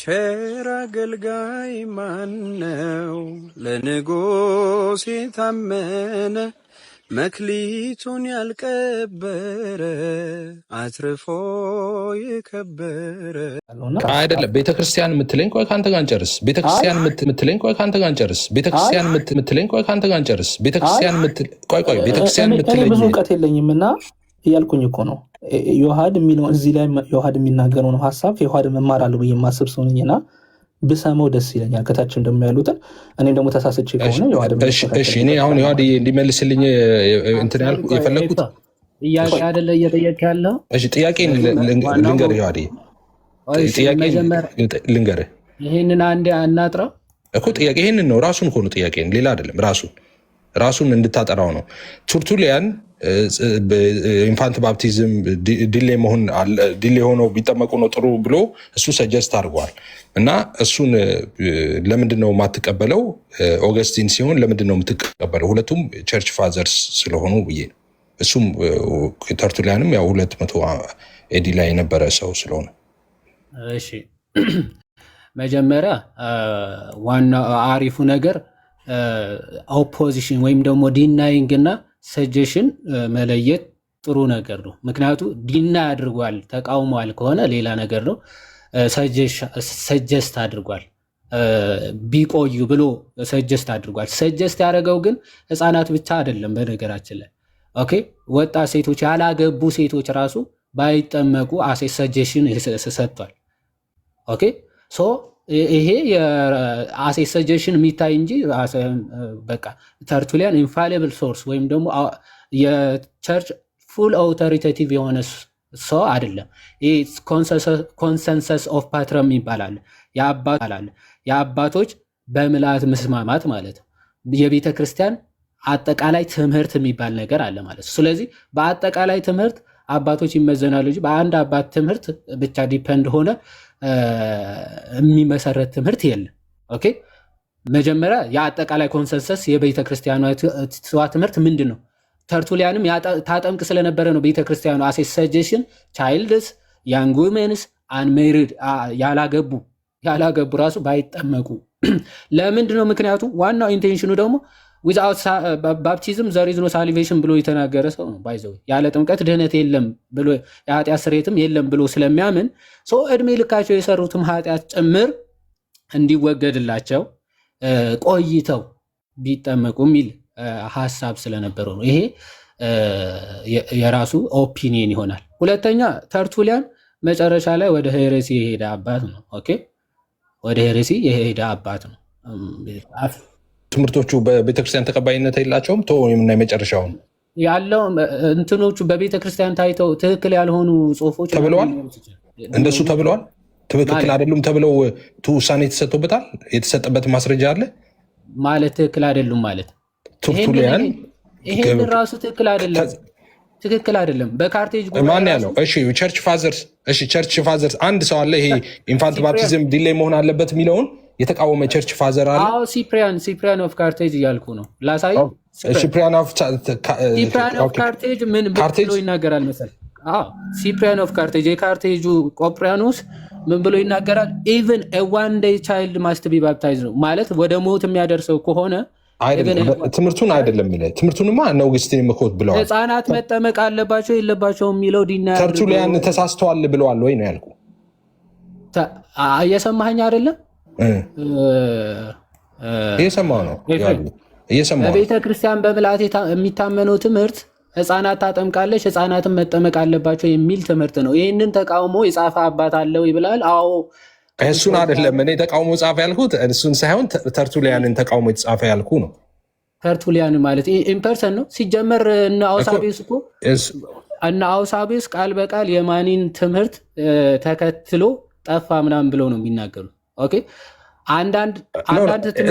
ቸር አገልጋይ ማነው? ለንጉሥ የታመነ መክሊቱን ያልቀበረ አትርፎ የከበረ አይደለም። ቤተክርስቲያን የምትለኝ ቆይ ካንተ ጋር እንጨርስ። ቤተክርስቲያን የምትለኝ ቆይ ካንተ ጋር እንጨርስ። ቤተክርስቲያን የምትለኝ ቆይ ካንተ ጋር እንጨርስ። ቤተክርስቲያን ቆይ ቤተክርስቲያን የምትለኝ ብዙ እውቀት የለኝም እና እያልኩኝ እኮ ነው። ዮሐድ የሚለው እዚህ ላይ ዮሐድ የሚናገረው ነው ሀሳብ ዮሐድ መማራለሁ ብዬ የማስብ ሰው ነኝና ብሰማው ደስ ይለኛል። ከታችን ደግሞ ያሉትን እኔም ደግሞ ተሳስቼ ከሆነ ዮሐድ እኔ አሁን ዮሐድ እንዲመልስልኝ እንትን ያልኩ የፈለኩት ጥያቄ አይደለ እየጠየቅ ያለው። እሺ ጥያቄ ልንገር ዮሐድ ጥያቄ ልንገር። ይሄንን አንዴ አናጥራው እኮ ጥያቄ ይሄንን ነው ራሱን ሆኖ ጥያቄ ሌላ አይደለም። ራሱን እንድታጠራው ነው። ቱርቱሊያን ኢንፋንት ባፕቲዝም ዲሌ ሆነው ቢጠመቁ ነው ጥሩ ብሎ እሱ ሰጀስት አድርጓል። እና እሱን ለምንድን ነው የማትቀበለው? ኦገስቲን ሲሆን ለምንድን ነው የምትቀበለው? ሁለቱም ቸርች ፋዘርስ ስለሆኑ ብዬ ነው። እሱም ተርቱሊያንም ያው 200 ኤዲ ላይ የነበረ ሰው ስለሆነ። እሺ መጀመሪያ ዋና አሪፉ ነገር ኦፖዚሽን ወይም ደግሞ ዲናይንግ እና ሰጀሽን መለየት ጥሩ ነገር ነው። ምክንያቱ ዲና አድርጓል ተቃውሟል ከሆነ ሌላ ነገር ነው። ሰጀስት አድርጓል ቢቆዩ ብሎ ሰጀስት አድርጓል። ሰጀስት ያደረገው ግን ህፃናት ብቻ አይደለም። በነገራችን ላይ ኦኬ ወጣት ሴቶች ያላገቡ ሴቶች ራሱ ባይጠመቁ አሴ ሰጀሽን ሰጥቷል። ኦኬ ሶ ይሄ የአሴ ሰጀሽን የሚታይ እንጂ በቃ ተርቱሊያን ኢንፋሊብል ሶርስ ወይም ደግሞ የቸርች ፉል አውቶሪቴቲቭ የሆነ ሰው አይደለም። ይሄ ኮንሰንሰስ ኦፍ ፓትረም ይባላል። የአባቶች በምልአት መስማማት ማለት ነው። የቤተ ክርስቲያን አጠቃላይ ትምህርት የሚባል ነገር አለ ማለት ነው። ስለዚህ በአጠቃላይ ትምህርት አባቶች ይመዘናሉ እንጂ በአንድ አባት ትምህርት ብቻ ዲፐንድ ሆነ የሚመሰረት ትምህርት የለም። ኦኬ መጀመሪያ የአጠቃላይ ኮንሰንሰስ የቤተ ክርስቲያኗ ትምህርት ምንድን ነው? ተርቱሊያንም ታጠምቅ ስለነበረ ነው ቤተ ክርስቲያኗ አሴ ሰጀሽን ቻይልድስ ያንግ ዊሜንስ አንሜሪድ ያላገቡ ራሱ ባይጠመቁ ለምንድን ነው? ምክንያቱ ዋናው ኢንቴንሽኑ ደግሞ ዊዝአውት ባፕቲዝም ዘር ኢዝ ኖ ሳልቬሽን ብሎ የተናገረ ሰው ነው። ባይዘው ያለ ጥምቀት ድህነት የለም ብሎ የኃጢአት ስርየትም የለም ብሎ ስለሚያምን ሰው እድሜ ልካቸው የሰሩትም ኃጢአት ጭምር እንዲወገድላቸው ቆይተው ቢጠመቁ የሚል ሀሳብ ስለነበረው ነው። ይሄ የራሱ ኦፒኒየን ይሆናል። ሁለተኛ ተርቱሊያን መጨረሻ ላይ ወደ ሄሬሲ የሄደ አባት ነው። ኦኬ ወደ ሄሬሲ የሄደ አባት ነው። ትምህርቶቹ በቤተክርስቲያን ተቀባይነት የላቸውም። እና የመጨረሻውን ያለው እንትኖቹ በቤተክርስቲያን ታይተው ትክክል ያልሆኑ ጽሁፎች ተብለዋል። እንደሱ ተብለዋል። ትክክል አይደሉም ተብለው ውሳኔ የተሰጥቶበታል። የተሰጠበት ማስረጃ አለ ማለት ትክክል አይደሉም ማለት ቱርቱሊያን ይሄን ራሱ ትክክል አይደለም። በካርቴጅ ማን ያለው? እሺ ቸርች ፋዘርስ አንድ ሰው አለ። ይሄ ኢንፋንት ባፕቲዝም ዲሌይ መሆን አለበት የሚለውን የተቃወመ ቸርች ፋዘር አለ። ሲፕሪያን ኦፍ ካርቴጅ እያልኩ ነው ላሳይ። ሲፕሪያን ኦፍ ካርቴጅ ምን ብሎ ይናገራል መሰል? ሲፕሪያን ኦፍ ካርቴጅ የካርቴጁ ቆጵሪያኖስ ምን ብሎ ይናገራል? ኢቨን ዋን ዴይ ቻይልድ ማስት ቢ ባፕታይዝ ነው ማለት ወደ ሞት የሚያደርሰው ከሆነ ትምህርቱን አይደለም የሚለው ትምህርቱንማ እነ ኦገስቲን መኮት ብለዋል። ህፃናት መጠመቅ አለባቸው የለባቸው የሚለው ዲና ተርቱሊያን ተሳስተዋል ብለዋል ወይ ነው ያልኩ። እየሰማኸኝ አይደለም? እየሰማሁ ነው። በቤተ ክርስቲያን በምልአት የሚታመነው ትምህርት ህፃናት ታጠምቃለች፣ ህፃናትን መጠመቅ አለባቸው የሚል ትምህርት ነው። ይህንን ተቃውሞ የጻፈ አባት አለው ይብላል። አዎ እሱን አይደለም እኔ ተቃውሞ ጻፈ ያልኩት እሱን ሳይሆን ተርቱሊያንን ተቃውሞ የተጻፈ ያልኩ ነው። ተርቱሊያን ማለት ኢምፐርሰን ነው ሲጀመር። እነ አውሳቤስ ቃል በቃል የማኒን ትምህርት ተከትሎ ጠፋ ምናምን ብለው ነው የሚናገሩት። ኦኬ አንዳንድ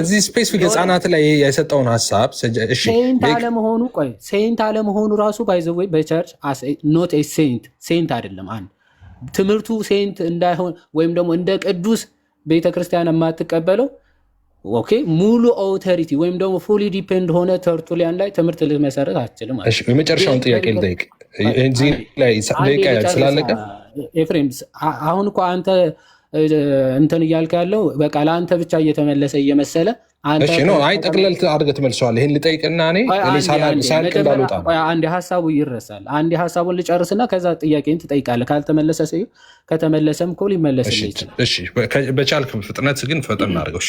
እዚህ ስፔሲፊክ ህፃናት ላይ የሰጠውን ሀሳብ ሴንት አለመሆኑ ራሱ ባይዘወይ በቸርች ኖት ሴንት አይደለም። አንድ ትምህርቱ ሴንት እንዳይሆን ወይም ደግሞ እንደ ቅዱስ ቤተክርስቲያን የማትቀበለው ኦኬ ሙሉ ኦቶሪቲ ወይም ደግሞ ፉሊ ዲፔንድ ሆነ ተርቱሊያን ላይ ትምህርት ልመሰረት አትችልም። የመጨረሻውን ጥያቄ ልጠይቅ እዚህ ላይ ደቂቃ ስላለቀ ኤፍሬም አሁን እኮ አንተ እንትን እያልክ ያለው በቃ ለአንተ ብቻ እየተመለሰ እየመሰለ አንተ እሺ ነው። አይ ጠቅለል አድርገህ ትመልሰዋለህ። ይሄን ልጠይቅና እኔ ሳልቅ እንዳልወጣ ነው። አንዴ ሀሳቡ ይረሳል። አንዴ ሀሳቡን ልጨርስና ከዛ ጥያቄን ትጠይቃለህ። ካልተመለሰ ሰው ከተመለሰም እኮ ሊመለስልህ ይችላል። እሺ በቻልክ ፍጥነት ግን ፈጠን አድርገው።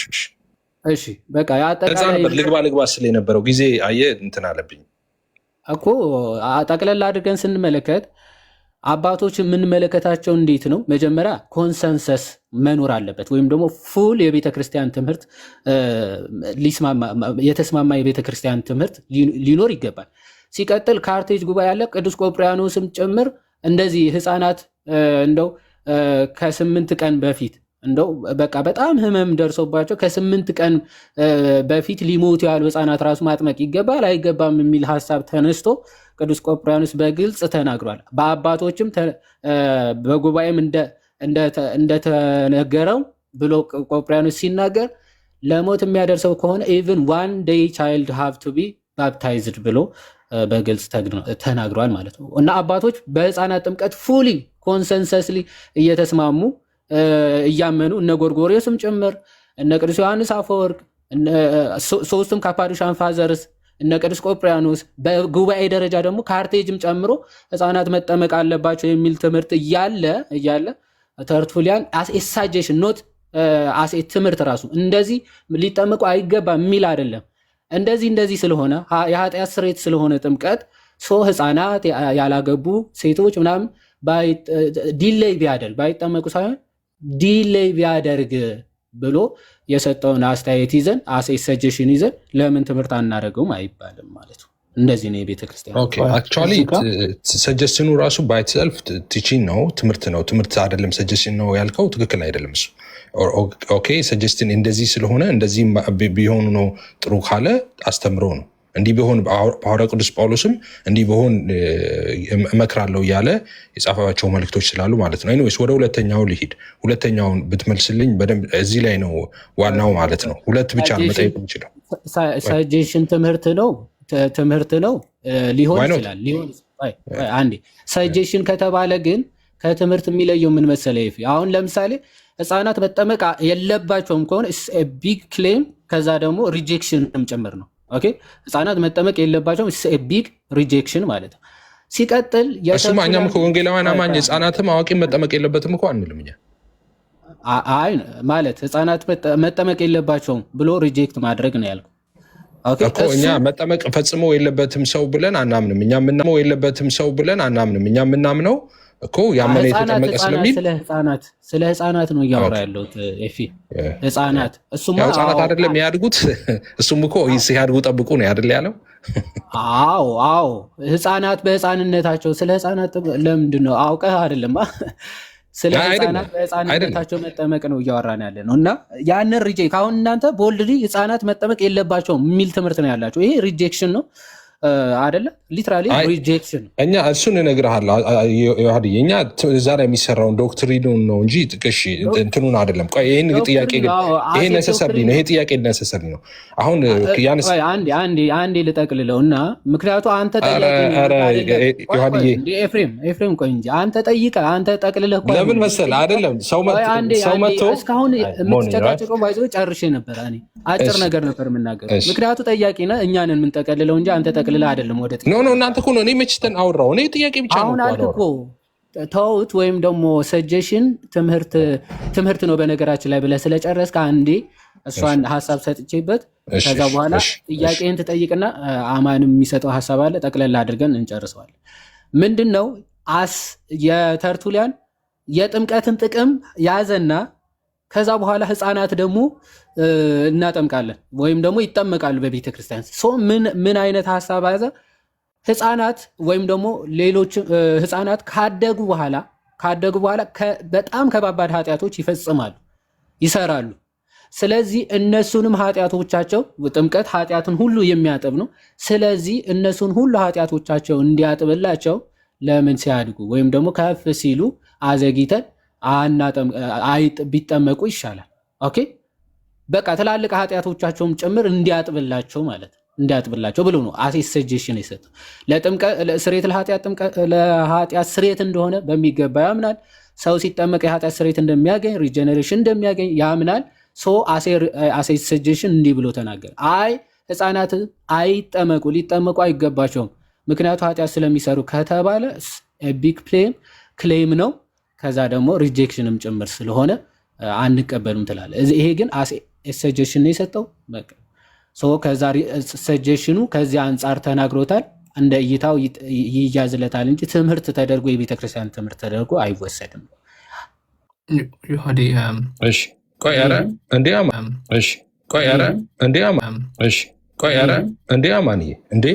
እሺ በቃ ያጠቃላይ ልግባ ስለ የነበረው ጊዜ አየህ እንትን አለብኝ እኮ ጠቅለል አድርገን ስንመለከት አባቶች የምንመለከታቸው እንዴት ነው? መጀመሪያ ኮንሰንሰስ መኖር አለበት፣ ወይም ደግሞ ፉል የቤተ ክርስቲያን ትምህርት የተስማማ የቤተ ክርስቲያን ትምህርት ሊኖር ይገባል። ሲቀጥል ካርቴጅ ጉባኤ ያለ ቅዱስ ቆጵርያኖስም ጭምር እንደዚህ ህፃናት እንደው ከ8 ቀን በፊት እንደው በቃ በጣም ህመም ደርሶባቸው ከ8 ቀን በፊት ሊሞቱ ያሉ ህፃናት ራሱ ማጥመቅ ይገባል አይገባም የሚል ሀሳብ ተነስቶ ቅዱስ ቆጵርያኖስ በግልጽ ተናግሯል። በአባቶችም በጉባኤም እንደተነገረው ብሎ ቆጵርያኖስ ሲናገር ለሞት የሚያደርሰው ከሆነ ኢቭን ዋን ዴይ ቻይልድ ሃቭ ቱ ቢ ባፕታይዝድ ብሎ በግልጽ ተናግሯል ማለት ነው። እና አባቶች በህፃናት ጥምቀት ፉሊ ኮንሰንሰስሊ እየተስማሙ እያመኑ እነ ጎርጎርዮስም ጭምር እነ ቅዱስ ዮሐንስ አፈወርቅ ሶስቱም ካፓዶሻን ፋዘርስ እነ ቅዱስ ቆጵርያኖስ በጉባኤ ደረጃ ደግሞ ካርቴጅም ጨምሮ ህፃናት መጠመቅ አለባቸው የሚል ትምህርት እያለ ተርቱሊያን ሳጀሽን ኖት ትምህርት ራሱ እንደዚህ ሊጠመቁ አይገባም የሚል አይደለም። እንደዚህ ስለሆነ የኃጢአት ስርየት ስለሆነ ጥምቀት ህፃናት ያላገቡ ሴቶች ምናምን ዲሌይ ቢያደርግ ባይጠመቁ ሳይሆን ዲሌይ ቢያደርግ ብሎ የሰጠውን አስተያየት ይዘን ሰጀሽን ይዘን ለምን ትምህርት አናደርገውም አይባልም ማለት ነው። እንደዚህ ነው የቤተ ክርስቲያን። አክቹዋሊ ሰጀሽኑ ራሱ ባይትሰልፍ ቲቺንግ ነው፣ ትምህርት አይደለም። ሰጀሽን ነው ያልከው ትክክል አይደለም እሱ። ኦኬ ሰጀስትን እንደዚህ ስለሆነ እንደዚህ ቢሆኑ ነው ጥሩ ካለ አስተምሮ ነው። እንዲህ ቢሆን ሐዋርያው ቅዱስ ጳውሎስም እንዲህ ቢሆን እመክራለሁ እያለ የጻፈባቸው መልእክቶች ስላሉ ማለት ነው። ኤኒዌይስ ወደ ሁለተኛው ልሂድ። ሁለተኛውን ብትመልስልኝ በደንብ እዚህ ላይ ነው ዋናው ማለት ነው። ሁለት ብቻ ነው መጠየቅ የምችለው። ሰጀሽን ትምህርት ነው ሊሆን ይችላል። አንዴ ሰጀሽን ከተባለ ግን ከትምህርት የሚለየው ምን መሰለህ? አሁን ለምሳሌ ህፃናት መጠመቅ የለባቸውም ከሆነ ቢግ ክሌም፣ ከዛ ደግሞ ሪጀክሽንም ጭምር ነው። ኦኬ ህፃናት መጠመቅ የለባቸውም ቢግ ሪጀክሽን ማለት ነው። ሲቀጥል እሱማ እኛም ወንጌላውያን አማኝ ህፃናትም አዋቂም መጠመቅ የለበትም እኮ አንልም እኛ። አይ ማለት ህፃናት መጠመቅ የለባቸውም ብሎ ሪጀክት ማድረግ ነው ያልኩት እኮ። እኛ መጠመቅ ፈጽሞ የለበትም ሰው ብለን አናምንም። እኛ የምናምነው እኮ ያመነ የተጠመቀ ስለሚል ስለ ህፃናት ነው እያወራ ያለሁት። ህፃናት ህፃናት አይደለም ያድጉት። እሱም እኮ ሲያድጉ ጠብቁ ነው አይደል ያለው? አዎ ህፃናት በህፃንነታቸው ስለ ህፃናት ለምንድን ነው አውቀህ አይደለም? ስለ ህፃናት በህፃንነታቸው መጠመቅ ነው እያወራን ያለ ነው። እና ያንን ሪጀክት አሁን እናንተ ቦልድሊ ህፃናት መጠመቅ የለባቸውም የሚል ትምህርት ነው ያላቸው። ይሄ ሪጀክሽን ነው አይደለም? ሊትራሊ ሪጀክሽን። እኛ እሱን እነግርሃለሁ ዮሐንስ፣ እኛ እዛ ላይ የሚሰራውን ዶክትሪኑን ነው እንጂ ጥቅሽ እንትኑን አይደለም። ቆይ ይሄን ጥያቄ ግን ይሄ ነሰሰሪ ነው። ይሄ ጥያቄ ነሰሰሪ ነው። አሁን ያንስ አንዴ ልጠቅልለው እና ምክንያቱ አንተ ኤፍሬም ቆይ እንጂ አንተ ጠይቀህ አንተ ጠቅልለህ ለምን መሰለህ አይደለም ሰው መጥቶ እስካሁን የምትጨቃጨቀው ባይዞ ጨርሼ ነበር። እኔ አጭር ነገር ነበር የምናገረው። ምክንያቱ ጠያቂ ነህ፣ እኛንን የምንጠቀልለው እንጂ አንተ ጠቅልለህ አይደለም። ወደ ኖ እናንተ እኮ ነው እኔ መችተን አወራው። እኔ ጥያቄ ብቻ ነው አሁን አልክ እኮ ተውት። ወይም ደግሞ ሰጀሽን ትምህርት ነው በነገራችን ላይ ብለህ ስለጨረስክ አንዴ እሷን ሀሳብ ሰጥቼበት ከዛ በኋላ ጥያቄን ትጠይቅና አማንም የሚሰጠው ሀሳብ አለ ጠቅለላ አድርገን እንጨርሰዋለን። ምንድን ነው የተርቱሊያን የጥምቀትን ጥቅም ያዘና ከዛ በኋላ ህፃናት ደግሞ እናጠምቃለን ወይም ደግሞ ይጠመቃሉ በቤተ ክርስቲያን። ምን አይነት ሀሳብ ያዘ? ህፃናት ወይም ደግሞ ሌሎች ህፃናት ካደጉ በኋላ በጣም ከባባድ ኃጢአቶች ይሰራሉ። ስለዚህ እነሱንም ኃጢአቶቻቸው ጥምቀት ኃጢአትን ሁሉ የሚያጥብ ነው። ስለዚህ እነሱን ሁሉ ኃጢአቶቻቸው እንዲያጥብላቸው ለምን ሲያድጉ ወይም ደግሞ ከፍ ሲሉ አዘግይተን ቢጠመቁ ይሻላል። ኦኬ በቃ ትላልቅ ኃጢአቶቻቸውም ጭምር እንዲያጥብላቸው ብሎ ነው ሰጀሽን የሰጠው። ለኃጢአት ስርየት እንደሆነ በሚገባ ያምናል። ሰው ሲጠመቅ የኃጢአት ስርየት እንደሚያገኝ ሪጀነሬሽን እንደሚያገኝ ያምናል። አሴ ሰጀሽን እንዲህ ብሎ ተናገር። አይ ህፃናት አይጠመቁ ሊጠመቁ አይገባቸውም ምክንያቱ ኃጢአት ስለሚሰሩ ከተባለ ቢግ ክሌም ነው። ከዛ ደግሞ ሪጀክሽንም ጭምር ስለሆነ አንቀበሉም ትላለ። ይሄ ግን ሰጀሽን ነው የሰጠው። በቃ ከዛ ሰጀሽኑ ከዚህ አንጻር ተናግሮታል። እንደ እይታው ይያዝለታል እንጂ ትምህርት ተደርጎ የቤተክርስቲያን ትምህርት ተደርጎ አይወሰድም። እሺ ቆይ ኧረ እንዴ እሺ ቆይ ኧረ እሺ ቆይ ኧረ እንዴ አማንዬ እንዴ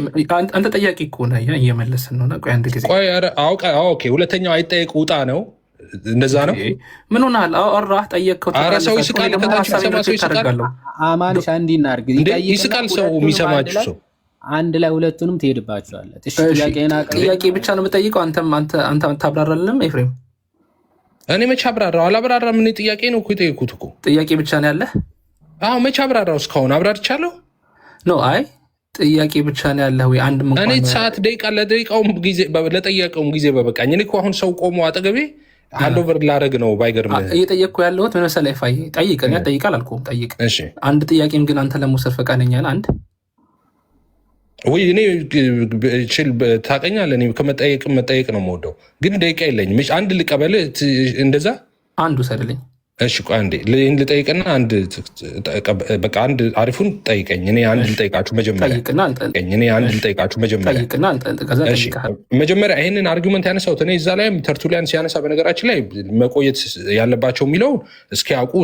አንተ ጠያቂ እኮ ነህ እየመለስን ነው። ቆይ አንድ ጊዜ ቆይ ኧረ ኦኬ ሁለተኛው አይጠየቅ ውጣ ነው እንደዛ ነው። ምን ሆናል? አወራህ ጠየቅከው። ኧረ ሰው ይስቃል። ከታች ሰማ ሰው ይስቃል። አማንሽ አንዲ እናርግ ይስቃል ሰው የሚሰማችሁ ሰው አንድ ላይ ሁለቱንም ትሄድባቸዋለህ። እሺ ጥያቄ ብቻ ነው የምጠይቀው። አንተ ታብራራለህ ኤፍሬም? እኔ መቼ አብራራው? አላብራራም። ምን ጥያቄ ነው እኮ የጠየኩት እኮ ጥያቄ ብቻ ነው ያለህ? አዎ መቼ አብራራው? እስካሁን አብራርቻለሁ። ኖ አይ ጥያቄ ብቻ ነው ያለህ ወይ? አንድ ምን እኔ ሰዓት ደቂቃ ለደቂቃውም ጊዜ ለጠያቀውም ጊዜ በበቃኝ። እኔ እኮ አሁን ሰው ቆሞ አጠገቤ ሃንዶቨር ላረግ ነው። ባይገርም እየጠየቅኩ ያለሁት ምን መሰለህ ፋይ ጠይቅ። እኔ ጠይቅ አላልኩም ጠይቅ። እሺ አንድ ጥያቄም ግን አንተ ለመውሰድ ፈቃደኛ ነህ? አንድ ወይ እኔ ችል ታውቀኛለህ። እኔ መጠየቅ ነው የምወደው፣ ግን ደቂቃ የለኝም። አንድ ልቀበል እንደዛ አንዱ ሰድልኝ። እሺ ቆይ አንዴ ልጠይቅና በቃ አንድ አሪፉን ጠይቀኝ። እኔ አንድ ልጠይቃችሁ መጀመሪያ ይህንን አርጊመንት ያነሳሁት እኔ እዛ ላይም ተርቱሊያን ሲያነሳ በነገራችን ላይ መቆየት ያለባቸው የሚለው እስኪያውቁ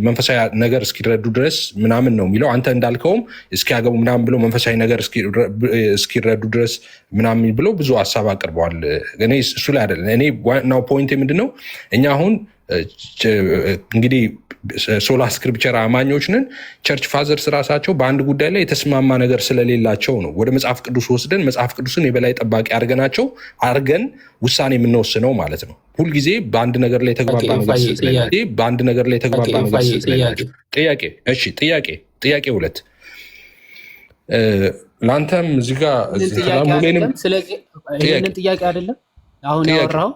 መንፈሳዊ ነገር እስኪረዱ ድረስ ምናምን ነው የሚለው። አንተ እንዳልከውም እስኪያገቡ ምናምን ብለው መንፈሳዊ ነገር እስኪረዱ ድረስ ምናምን ብለው ብዙ ሀሳብ አቅርበዋል። እኔ እሱ ላይ አይደለም። እኔ ዋናው ፖይንት ምንድን ነው እኛ አሁን እንግዲህ ሶላ ስክሪፕቸር አማኞች ነን። ቸርች ፋዘርስ ራሳቸው በአንድ ጉዳይ ላይ የተስማማ ነገር ስለሌላቸው ነው ወደ መጽሐፍ ቅዱስ ወስደን መጽሐፍ ቅዱስን የበላይ ጠባቂ አድርገን ውሳኔ የምንወስነው ማለት ነው። ሁልጊዜ በአንድ ነገር ላይ የተግባባ ነገር ስለሌላቸው ጥያቄ ሁለት ለአንተም እዚህ ጋር ይህንን ጥያቄ አይደለም አሁን ያወራው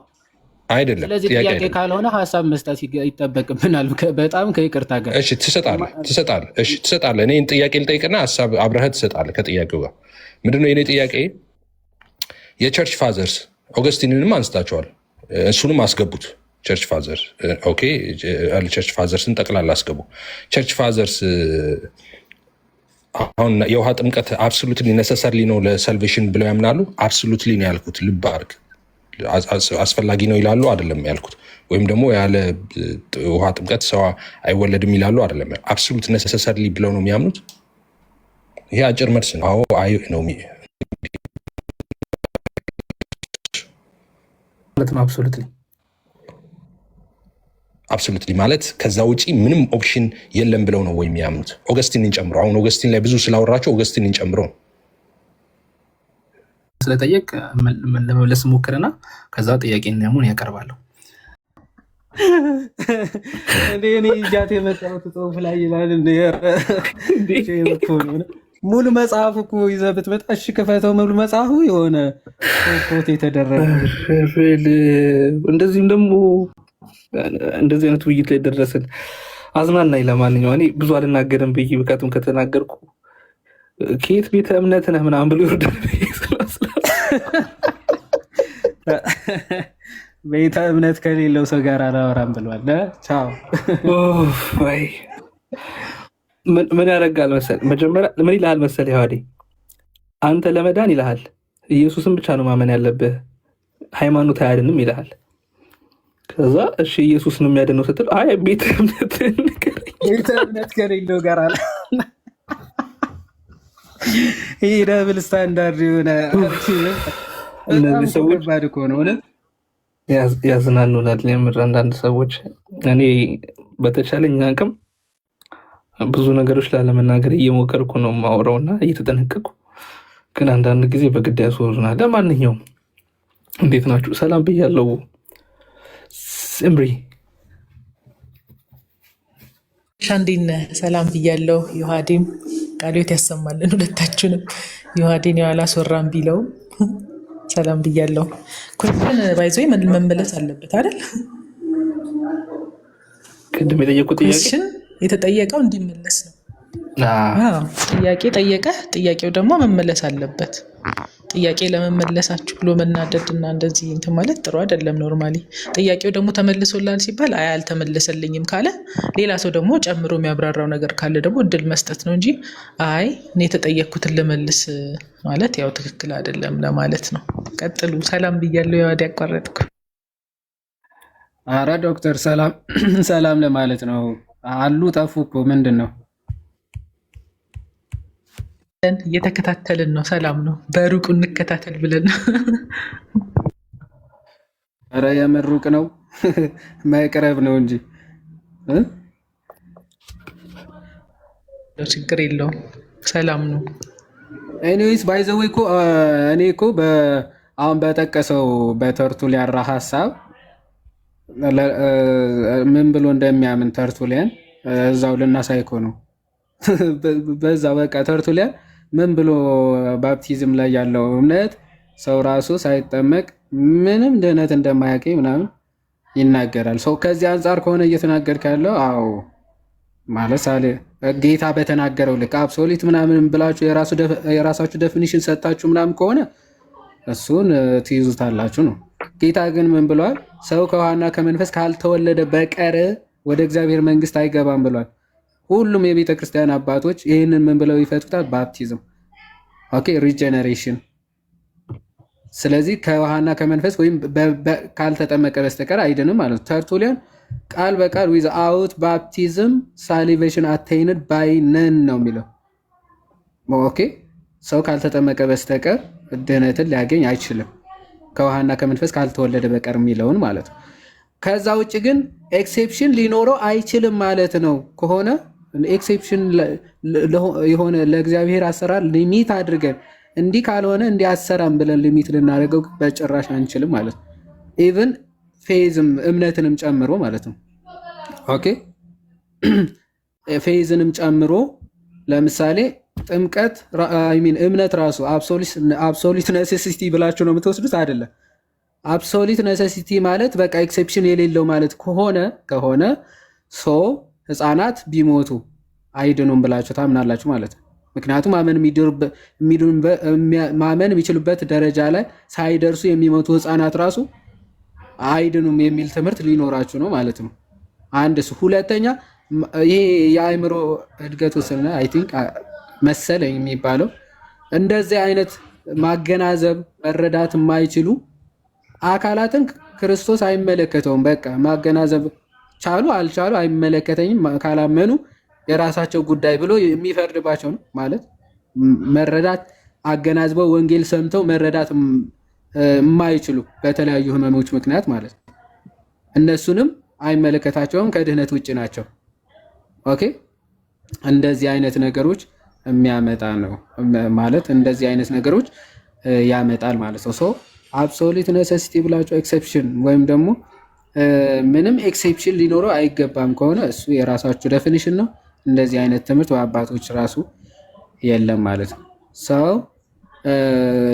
አይደለም። ስለዚህ ጥያቄ ካልሆነ ሀሳብ መስጠት ይጠበቅብናል። በጣም ከይቅርታ ጋር እሺ፣ ትሰጣለህ። እኔ ጥያቄ ልጠይቅና ሀሳብ አብረህ ትሰጣለህ ከጥያቄው ጋር። ምንድነው የኔ ጥያቄ? የቸርች ፋዘርስ ኦገስቲንንም አንስታቸዋል፣ እሱንም አስገቡት። ቸርች ፋዘርስ ኦኬ፣ ቸርች ፋዘርስን ጠቅላላ አስገቡ። ቸርች ፋዘርስ አሁን የውሃ ጥምቀት አብሶሉትሊ ነሰሰርሊ ነው ለሳልቬሽን ብለው ያምናሉ? አብሶሉትሊ ነው ያልኩት፣ ልብ አድርግ። አስፈላጊ ነው ይላሉ አይደለም ያልኩት። ወይም ደግሞ ያለ ውሃ ጥምቀት ሰው አይወለድም ይላሉ አይደለም። አብሶሉት ነሰሰርሊ ብለው ነው የሚያምኑት። ይሄ አጭር መልስ ነው። አዎ አይ ነው አብሶሉትሊ ማለት ከዛ ውጪ ምንም ኦፕሽን የለም ብለው ነው ወይ የሚያምኑት? ኦገስቲንን ጨምሮ። አሁን ኦገስቲን ላይ ብዙ ስላወራቸው ኦገስቲንን ጨምሮ ነው ስለጠየቅ ለመመለስ ሞክርና ከዛ ጥያቄ እንደሆነ ያቀርባለሁ። እኔ ይጃት የመጣሁት ጽሁፍ ላይ ይላል ሙሉ መጽሐፍ እኮ ይዘህ ብትመጣ እሺ ክፈተው። ሙሉ መጽሐፉ የሆነ ኮት የተደረገ እንደዚህም ደግሞ እንደዚህ አይነት ውይይት ላይ ደረስን። አዝናናኝ። ለማንኛውም እኔ ብዙ አልናገርም ብዬ ብቃቱን ከተናገርኩ ከየት ቤተ እምነት ነህ ምናምን ብሎ ይወርዳል። ቤተ እምነት ከሌለው ሰው ጋር አላወራም ብሏል። ቻው። ምን ያደርጋል መሰል መጀመሪያ ምን ይልሃል መሰል ይዋዴ አንተ ለመዳን ይልሃል ኢየሱስን ብቻ ነው ማመን ያለብህ፣ ሃይማኖት አያድንም ይልሃል። ከዛ እሺ ኢየሱስ ነው የሚያድነው ስትል አይ ቤተ እምነት ከሌለው ጋር አለ። ይህ ደብል ስታንዳርድ የሆነ እነዚህ ሰዎች ባድ እኮ ነው። ያዝናኑናል የምር አንዳንድ ሰዎች። እኔ በተቻለኝ አቅም ብዙ ነገሮች ላለመናገር እየሞከርኩ ነው የማወራው እና እየተጠነቀቅኩ፣ ግን አንዳንድ ጊዜ በግድ ያስወሩናል። ለማንኛውም እንዴት ናችሁ? ሰላም ብያለሁ። ስምሪ ሻንዲን ሰላም ብያለሁ። ዮሐዴም ቃልዮት ያሰማልን ሁለታችንም። ዮሐዴን ያው አላስወራም ቢለውም ሰላም ብያለሁ። ኩሽን ባይዞ መመለስ አለበት አይደል? ቅድም የጠየቁት ጥያቄ ኩዌስችን የተጠየቀው እንዲመለስ ነው። አዎ፣ ጥያቄ ጠየቀህ፣ ጥያቄው ደግሞ መመለስ አለበት። ጥያቄ ለመመለሳችሁ ብሎ መናደድ እና እንደዚህ እንትን ማለት ጥሩ አይደለም። ኖርማሊ ጥያቄው ደግሞ ተመልሶላል ሲባል አይ አልተመለሰልኝም ካለ ሌላ ሰው ደግሞ ጨምሮ የሚያብራራው ነገር ካለ ደግሞ እድል መስጠት ነው እንጂ አይ እኔ የተጠየቅኩትን ልመልስ ማለት ያው ትክክል አይደለም ለማለት ነው። ቀጥሉ። ሰላም ብያለሁ። የዋዲ ያቋረጥኩ አረ ዶክተር ሰላም ሰላም ለማለት ነው። አሉ ጠፉ እኮ ምንድን ነው? እየተከታተልን ነው። ሰላም ነው። በሩቁ እንከታተል ብለን ነው። አረ የምር ሩቅ ነው መቅረብ ነው እንጂ ችግር የለውም። ሰላም ነው። ኤኒዌይስ ባይ ዘ ዌይ እኮ እኔ እኮ አሁን በጠቀሰው በተርቱሊያን ሀሳብ ምን ብሎ እንደሚያምን ተርቱሊያን እዛው ልናሳይ እኮ ነው። በዛ በቃ ተርቱሊያን ምን ብሎ ባፕቲዝም ላይ ያለው እምነት ሰው ራሱ ሳይጠመቅ ምንም ድህነት እንደማያገኝ ምናምን ይናገራል። ሰው ከዚህ አንጻር ከሆነ እየተናገርክ ያለው አዎ ማለት ሳሌ ጌታ በተናገረው ልክ አብሶሊት ምናምን ብላችሁ የራሳችሁ ዴፊኒሽን ሰጣችሁ ምናምን ከሆነ እሱን ትይዙታላችሁ ነው። ጌታ ግን ምን ብሏል? ሰው ከውሃና ከመንፈስ ካልተወለደ በቀር ወደ እግዚአብሔር መንግስት አይገባም ብሏል። ሁሉም የቤተ ክርስቲያን አባቶች ይህንን ምን ብለው ይፈቱታል? ባፕቲዝም ኦኬ፣ ሪጀነሬሽን። ስለዚህ ከውሃና ከመንፈስ ወይም ካልተጠመቀ በስተቀር አይድንም ማለት ነው። ተርቱሊያን ቃል በቃል ዊዝአውት ባፕቲዝም ሳሊቬሽን አቴይንድ ባይ ነን ነው የሚለው። ኦኬ፣ ሰው ካልተጠመቀ በስተቀር ድህነትን ሊያገኝ አይችልም ከውሃና ከመንፈስ ካልተወለደ በቀር የሚለውን ማለት ነው። ከዛ ውጭ ግን ኤክሴፕሽን ሊኖረው አይችልም ማለት ነው ከሆነ ኤክሴፕሽን የሆነ ለእግዚአብሔር አሰራር ሊሚት አድርገን እንዲህ ካልሆነ እንዲህ አሰራም ብለን ሊሚት ልናደርገው በጭራሽ አንችልም ማለት ነው። ኢቭን ፌዝም እምነትንም ጨምሮ ማለት ነው። ኦኬ ፌዝንም ጨምሮ ለምሳሌ ጥምቀት እምነት ራሱ አብሶሊት ኔሴሲቲ ብላችሁ ነው የምትወስዱት አይደለም። አብሶሊት ኔሴሲቲ ማለት በቃ ኤክሴፕሽን የሌለው ማለት ከሆነ ህፃናት ቢሞቱ አይድኑም ብላችሁ ታምናላችሁ ማለት ነው። ምክንያቱም ማመን የሚችሉበት ደረጃ ላይ ሳይደርሱ የሚሞቱ ህፃናት ራሱ አይድኑም የሚል ትምህርት ሊኖራችሁ ነው ማለት ነው። አንድ እሱ። ሁለተኛ ይሄ የአእምሮ እድገት ውስጥ አይ ቲንክ መሰለኝ የሚባለው እንደዚህ አይነት ማገናዘብ መረዳት የማይችሉ አካላትን ክርስቶስ አይመለከተውም። በቃ ማገናዘብ ቻሉ አልቻሉ አይመለከተኝም፣ ካላመኑ የራሳቸው ጉዳይ ብሎ የሚፈርድባቸው ነው ማለት። መረዳት አገናዝበው ወንጌል ሰምተው መረዳት የማይችሉ በተለያዩ ህመሞች ምክንያት ማለት ነው። እነሱንም አይመለከታቸውም፣ ከድህነት ውጭ ናቸው። ኦኬ እንደዚህ አይነት ነገሮች የሚያመጣ ነው ማለት እንደዚህ አይነት ነገሮች ያመጣል ማለት ነው። አብሶሊት ኔሴሲቲ ብላችሁ ኤክሴፕሽን ወይም ደግሞ ምንም ኤክሴፕሽን ሊኖረው አይገባም ከሆነ እሱ የራሳችሁ ዴፊኒሽን ነው። እንደዚህ አይነት ትምህርት በአባቶች ራሱ የለም ማለት ነው።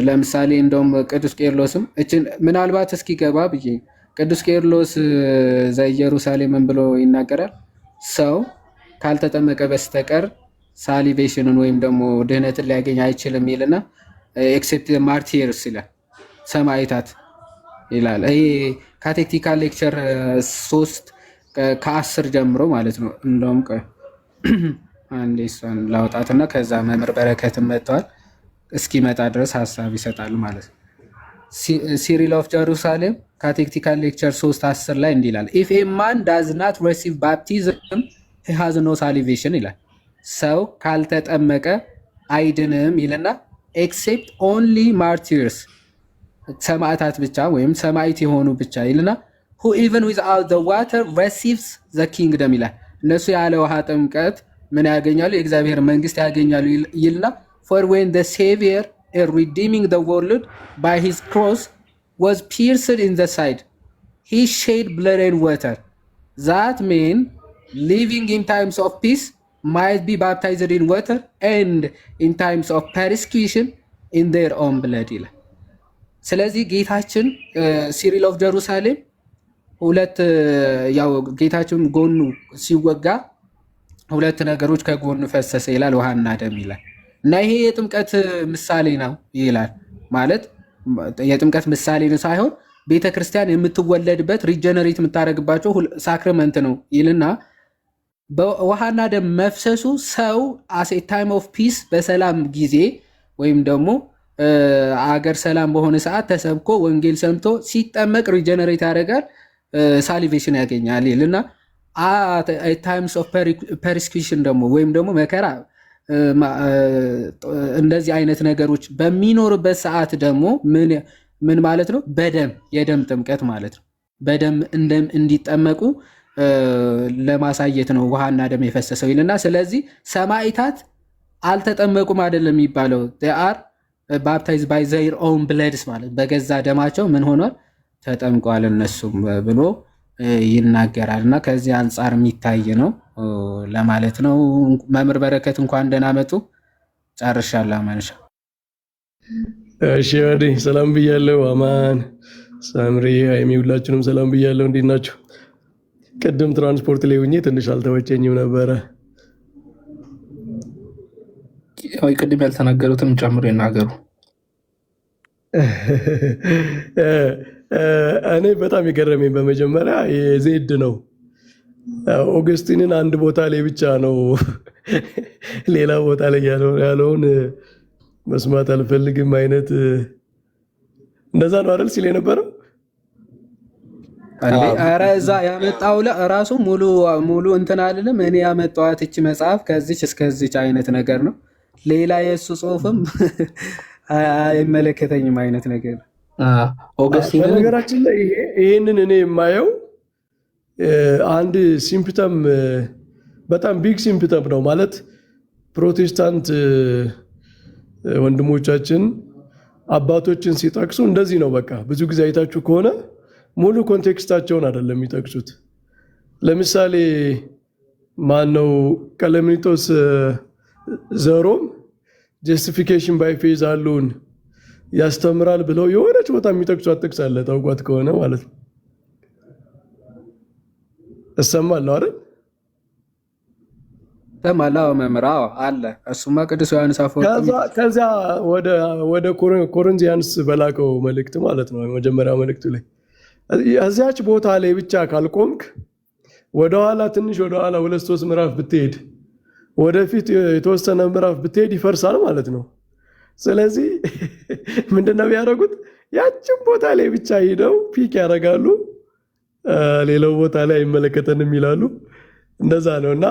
ለምሳሌ እንደውም ቅዱስ ቄርሎስም እችን ምናልባት እስኪገባ ብዬ ቅዱስ ቄርሎስ ዘኢየሩሳሌምን ብሎ ይናገራል። ሰው ካልተጠመቀ በስተቀር ሳሊቬሽንን ወይም ደግሞ ድህነትን ሊያገኝ አይችልም ይልና ኤክሴፕት ማርቲርስ ይላል፣ ሰማዕታት ይላል። ይሄ ካቴክቲካል ሌክቸር 3 ከ10 ጀምሮ ማለት ነው። እንደውም አንዴ እሷን ላውጣትና ከዛ መምህር በረከትም መጥተዋል እስኪመጣ ድረስ ሀሳብ ይሰጣሉ ማለት ነው። ሲሪል ኦፍ ጀሩሳሌም ካቴክቲካል ሌክቸር 3:10 ላይ እንዲህ ይላል፣ ኢፍ ኤ ማን ዳዝ ናት ሪሲቭ ባፕቲዝም ሂ ሃዝ ኖ ሳሊቬሽን ይላል። ሰው ካልተጠመቀ አይድንም ይልና ኤክሴፕት ኦንሊ ማርቲርስ ሰማዕታት ብቻ ወይም ሰማዕት የሆኑ ብቻ ይልና who even without the water receives the kingdom ይላል። እነሱ ያለ ውሃ ጥምቀት ምን ያገኛሉ? የእግዚአብሔር መንግስት ያገኛሉ ይልና for when the savior in redeeming the world by his cross was pierced in the side he shed blood and water that men living in times of peace might be baptized in water and in times of persecution in their own blood ይላል። ስለዚህ ጌታችን ሲሪል ኦፍ ጀሩሳሌም ሁለት ያው ጌታችን ጎኑ ሲወጋ ሁለት ነገሮች ከጎኑ ፈሰሰ ይላል፣ ውሃና ደም ይላል። እና ይሄ የጥምቀት ምሳሌ ነው ይላል። ማለት የጥምቀት ምሳሌ ነው ሳይሆን ቤተክርስቲያን የምትወለድበት ሪጀነሬት የምታደርግባቸው ሳክረመንት ነው ይልና በውሃና ደም መፍሰሱ ሰው አስ ታይም ኦፍ ፒስ በሰላም ጊዜ ወይም ደግሞ አገር ሰላም በሆነ ሰዓት ተሰብኮ ወንጌል ሰምቶ ሲጠመቅ ሪጀነሬት ያደርጋል፣ ሳሊቬሽን ያገኛል ይልና ታይምስ ኦፍ ፐርሲኪውሽን ደግሞ ወይም ደግሞ መከራ እንደዚህ አይነት ነገሮች በሚኖርበት ሰዓት ደግሞ ምን ማለት ነው? በደም የደም ጥምቀት ማለት ነው። በደም እንዲጠመቁ ለማሳየት ነው ውሃና ደም የፈሰሰው ይልና፣ ስለዚህ ሰማዕታት አልተጠመቁም አይደለም የሚባለው አር ባፕታይዝ ባይ ዘይር ኦውን ብለድስ ማለት በገዛ ደማቸው ምን ሆኗል? ተጠምቀዋል እነሱም ብሎ ይናገራል። እና ከዚህ አንጻር የሚታይ ነው ለማለት ነው። መምህር በረከት እንኳን ደህና መጡ። ጨርሻለሁ። መንሻ እሺ፣ ወዲ ሰላም ብያለሁ። አማን ሳምሪ ሃይሚ ሁላችሁንም ሰላም ብያለሁ። እንዴት ናችሁ? ቅድም ትራንስፖርት ላይ ሆኜ ትንሽ አልተመቸኝም ነበረ። ቅድም ያልተናገሩትም ጨምሮ ይናገሩ። እኔ በጣም የገረመኝ በመጀመሪያ የዜድ ነው። ኦገስቲንን አንድ ቦታ ላይ ብቻ ነው ሌላ ቦታ ላይ ያለውን መስማት አልፈልግም አይነት እንደዛ ነው አይደል ሲል የነበረው። ኧረ እዛ ያመጣው ራሱ ሙሉ እንትን አይደለም። እኔ ያመጣኋት እቺ መጽሐፍ ከዚች እስከዚች አይነት ነገር ነው። ሌላ የእሱ ጽሁፍም አይመለከተኝም አይነት ነገር። በነገራችን ላይ ይህንን እኔ የማየው አንድ ሲምፕተም በጣም ቢግ ሲምፕተም ነው ማለት ፕሮቴስታንት ወንድሞቻችን አባቶችን ሲጠቅሱ እንደዚህ ነው። በቃ ብዙ ጊዜ አይታችሁ ከሆነ ሙሉ ኮንቴክስታቸውን አይደለም የሚጠቅሱት። ለምሳሌ ማነው ቀለምኒጦስ ዘሮም ጀስቲፊኬሽን ባይ ፌዝ አሉን ያስተምራል ብለው የሆነች ቦታ የሚጠቅሷት ጥቅስ አለ፣ ታውቋት ከሆነ ማለት ነው። እሰማለሁ አይደል? ተማላው መምራው አለ። እሱማ ቅዱስ ዮሐንስ አፈወርቅ ከዛ ወደ ኮሪንቲያንስ በላከው መልእክት ማለት ነው፣ መጀመሪያ መልእክቱ ላይ እዚያች ቦታ ላይ ብቻ ካልቆምክ ወደኋላ ትንሽ ወደኋላ 2-3 ምዕራፍ ብትሄድ ወደፊት የተወሰነ ምዕራፍ ብትሄድ ይፈርሳል ማለት ነው። ስለዚህ ምንድነው ያደረጉት? ያችን ቦታ ላይ ብቻ ሄደው ፒክ ያደርጋሉ፣ ሌላው ቦታ ላይ አይመለከተንም ይላሉ። እንደዛ ነው። እና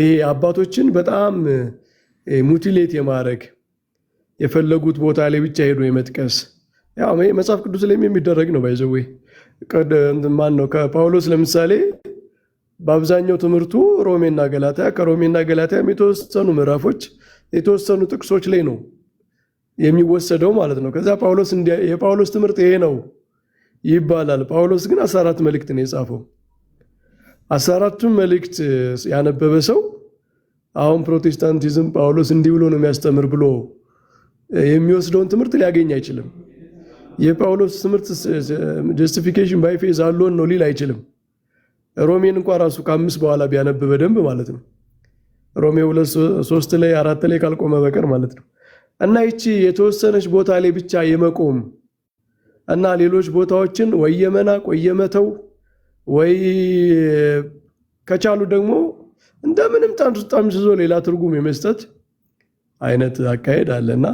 ይሄ አባቶችን በጣም ሙቲሌት የማድረግ የፈለጉት ቦታ ላይ ብቻ ሄዶ የመጥቀስ ያው መጽሐፍ ቅዱስ ላይም የሚደረግ ነው። ባይዘዌ ማን ነው ከጳውሎስ ለምሳሌ በአብዛኛው ትምህርቱ ሮሜና ገላትያ፣ ከሮሜና ገላትያም የተወሰኑ ምዕራፎች የተወሰኑ ጥቅሶች ላይ ነው የሚወሰደው ማለት ነው። ከዛ የጳውሎስ ትምህርት ይሄ ነው ይባላል። ጳውሎስ ግን 14 መልእክት ነው የጻፈው። 14ቱን መልእክት ያነበበ ሰው አሁን ፕሮቴስታንቲዝም ጳውሎስ እንዲህ ብሎ ነው የሚያስተምር ብሎ የሚወስደውን ትምህርት ሊያገኝ አይችልም። የጳውሎስ ትምህርት ጀስቲፊኬሽን ባይ ፌዝ አሎን ነው ሊል አይችልም። ሮሜን እንኳን ራሱ ከ5 በኋላ ቢያነብ በደንብ ማለት ነው። ሮሜ 2-3 ላይ 4 ላይ ካልቆመ በቀር ማለት ነው። እና ይቺ የተወሰነች ቦታ ላይ ብቻ የመቆም እና ሌሎች ቦታዎችን ወይ የመናቅ ወይ የመተው ወይ ከቻሉ ደግሞ እንደምንም ጠምዝዞ ሌላ ትርጉም የመስጠት አይነት አካሄድ አለና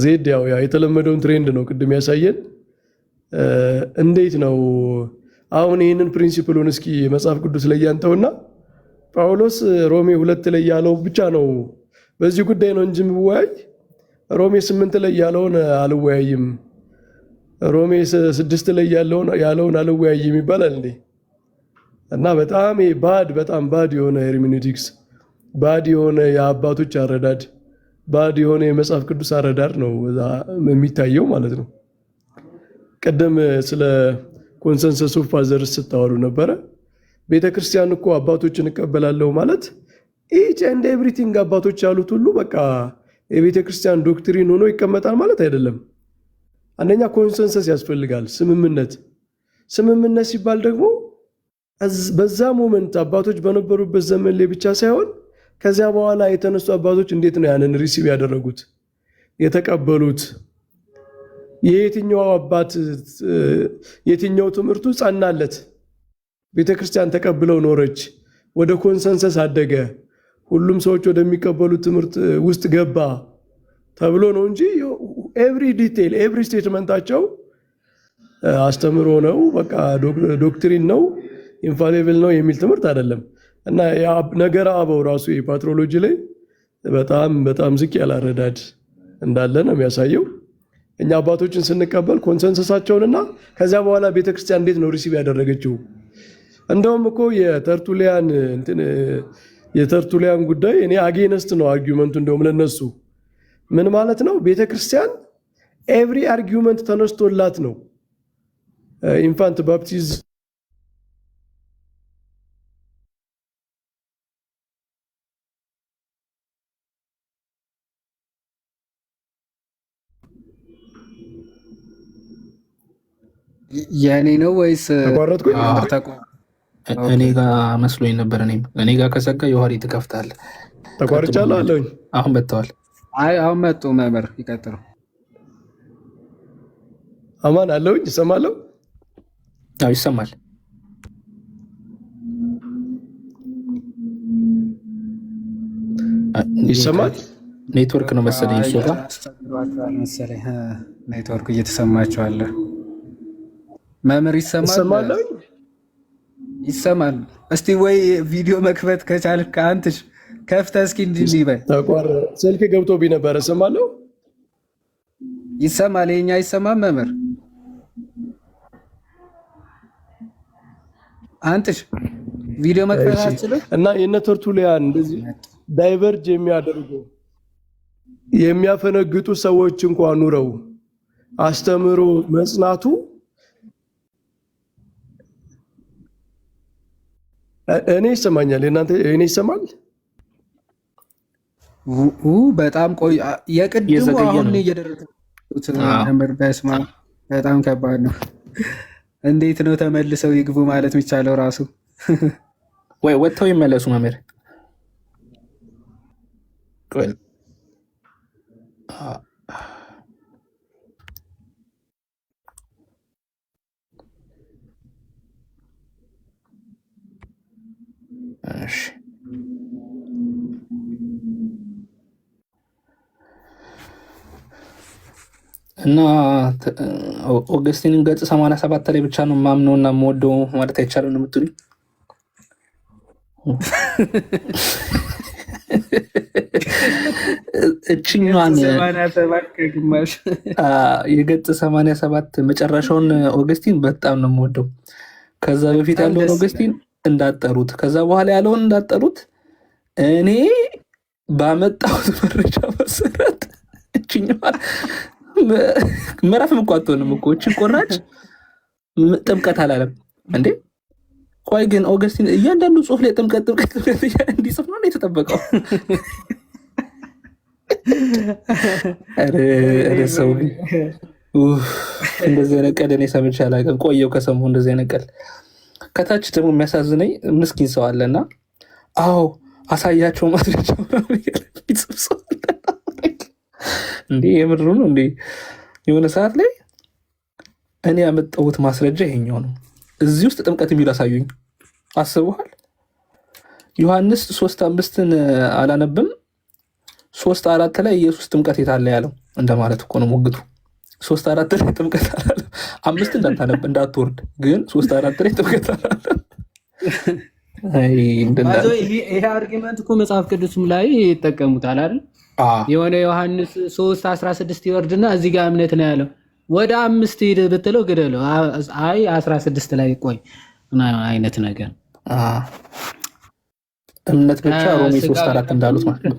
ዜድ ያው የተለመደውን ትሬንድ ነው ቅድም ያሳየን። እንዴት ነው አሁን ይህንን ፕሪንሲፕሉን እስኪ መጽሐፍ ቅዱስ ላይ ያንተውና ጳውሎስ ሮሜ 2 ላይ ያለው ብቻ ነው በዚህ ጉዳይ ነው እንጂ ምወያይ ሮሜ 8 ላይ ያለውን አልወያይም፣ ሮሜ 6 ላይ ያለውን አልወያይም ይባላል እንዴ? እና በጣም በጣም ባድ የሆነ ሄርሜኔቲክስ፣ ባድ የሆነ የአባቶች አረዳድ፣ ባድ የሆነ የመጽሐፍ ቅዱስ አረዳድ ነው የሚታየው ማለት ነው። ቀደም ስለ ኮንሰንሰስ ኦፍ ፋዘርስ ስታወሩ ነበረ። ቤተክርስቲያን እኮ አባቶችን እቀበላለሁ ማለት ኢች ኤንድ ኤቭሪቲንግ አባቶች ያሉት ሁሉ በቃ የቤተክርስቲያን ዶክትሪን ሆኖ ይቀመጣል ማለት አይደለም። አንደኛ ኮንሰንሰስ ያስፈልጋል፣ ስምምነት። ስምምነት ሲባል ደግሞ በዛ ሞመንት አባቶች በነበሩበት ዘመን ላይ ብቻ ሳይሆን ከዚያ በኋላ የተነሱ አባቶች እንዴት ነው ያንን ሪሲቭ ያደረጉት የተቀበሉት? የየትኛው አባት የትኛው ትምህርቱ ጸናለት? ቤተክርስቲያን ተቀብለው ኖረች፣ ወደ ኮንሰንሰስ አደገ፣ ሁሉም ሰዎች ወደሚቀበሉት ትምህርት ውስጥ ገባ ተብሎ ነው እንጂ ኤቭሪ ዲቴይል ኤቭሪ ስቴትመንታቸው አስተምሮ ነው፣ በቃ ዶክትሪን ነው፣ ኢንፋሊብል ነው የሚል ትምህርት አይደለም። እና ነገረ አበው ራሱ የፓትሮሎጂ ላይ በጣም በጣም ዝቅ ያለ አረዳድ እንዳለ ነው የሚያሳየው። እኛ አባቶችን ስንቀበል ኮንሰንሰሳቸውንና ከዚያ በኋላ ቤተክርስቲያን እንዴት ነው ሪሲቭ ያደረገችው። እንደውም እኮ የተርቱሊያን ጉዳይ እኔ አጌነስት ነው አርጊውመንቱ። እንደውም ለነሱ ምን ማለት ነው ቤተክርስቲያን ኤቭሪ አርጊውመንት ተነስቶላት ነው ኢንፋንት ባፕቲዝ የእኔ ነው ወይስ ተቋረጥኩኝ? እኔ ጋር መስሎኝ ነበር። እኔ ጋር ከዘጋ የውሃሪ ትከፍታለህ። ተቋርጫለሁ አለሁኝ። አሁን መጥተዋል። አይ አሁን መጡ። መምህር ይቀጥሉ። አማን አለሁኝ። ይሰማለሁ? አዎ ይሰማል። ይሰማል። ኔትወርክ ነው መሰለኝ እሱ ጋር መሰለኝ። ኔትወርክ እየተሰማቸው አለ። መምህር ይሰማል? ይሰማል። እስቲ ወይ ቪዲዮ መክፈት ከቻልክ ከአንትሽ ከፍተህ እስኪ እንዲህ በል። ስልክ ገብቶብኝ ነበረ። እሰማለሁ። ይሰማል። የኛ አይሰማም መምህር? አንትሽ ቪዲዮ መክፈት አትችልም? እና የእነ ተርቱሊያን እንደዚህ ዳይቨርጅ የሚያደርጉ የሚያፈነግጡ ሰዎች እንኳን ኑረው አስተምሮ መጽናቱ እኔ ይሰማኛል። እናንተ እኔ ይሰማል? በጣም ቆይ የቅድሙ አሁን እየደረሱት ነበር። በስመ አብ በጣም ከባድ ነው። እንዴት ነው ተመልሰው ይግቡ ማለት የሚቻለው? ራሱ ወይ ወጥተው ይመለሱ መምህር። እና ኦገስቲንን ገጽ 87 ላይ ብቻ ነው ማምነው እና የምወደው ማለት አይቻልም ነው የምትሉኝ? እችኛዋን የገጽ 87 መጨረሻውን ኦገስቲን በጣም ነው የምወደው። ከዛ በፊት ያለውን ኦገስቲን እንዳጠሩት፣ ከዛ በኋላ ያለውን እንዳጠሩት። እኔ ባመጣሁት መረጃ መሰረት እችኛዋን ምዕራፍም እኮ አትሆንም እኮ እችን ቆራጭ ጥምቀት አላለም እንዴ? ቆይ ግን ኦገስቲን እያንዳንዱ ጽሁፍ ላይ ጥምቀት እንዲጽፍ ነው የተጠበቀው? ሰው እንደዚህ አይነት ቀል እኔ ሰምቼ አላውቅም። ቆየው ከሰሙ እንደዚህ አይነት ቀል። ከታች ደግሞ የሚያሳዝነኝ ምስኪን ሰው አለና አዎ አሳያቸው ማስረጃ ይጽፍ ሰው አለ እንዴ? የምድሩ ነው እንዴ? የሆነ ሰዓት ላይ እኔ ያመጣሁት ማስረጃ ይሄኛው ነው። እዚህ ውስጥ ጥምቀት የሚሉ አሳዩኝ። አስበዋል? ዮሐንስ 3:5 አላነብም 3:4 ላይ ኢየሱስ ጥምቀት የታለ ያለው እንደማለት እኮ ነው ሙግቱ። 3:4 ላይ ጥምቀት አላለም። 5 እንዳታነብ እንዳትወርድ፣ ግን 3:4 ላይ ጥምቀት አላለም። ይሄ አርጊመንት እኮ መጽሐፍ ቅዱስም ላይ ይጠቀሙታል አይደል? የሆነ ዮሐንስ 3:16 ይወርድና እዚህ ጋር እምነት ነው ያለው። ወደ 5 ሂድ ብትለው ግደለው። አይ 16 ላይ ቆይ አይነት ነገር እምነት ብቻ ሮሜ 3:4 እንዳሉት ማለት ነው።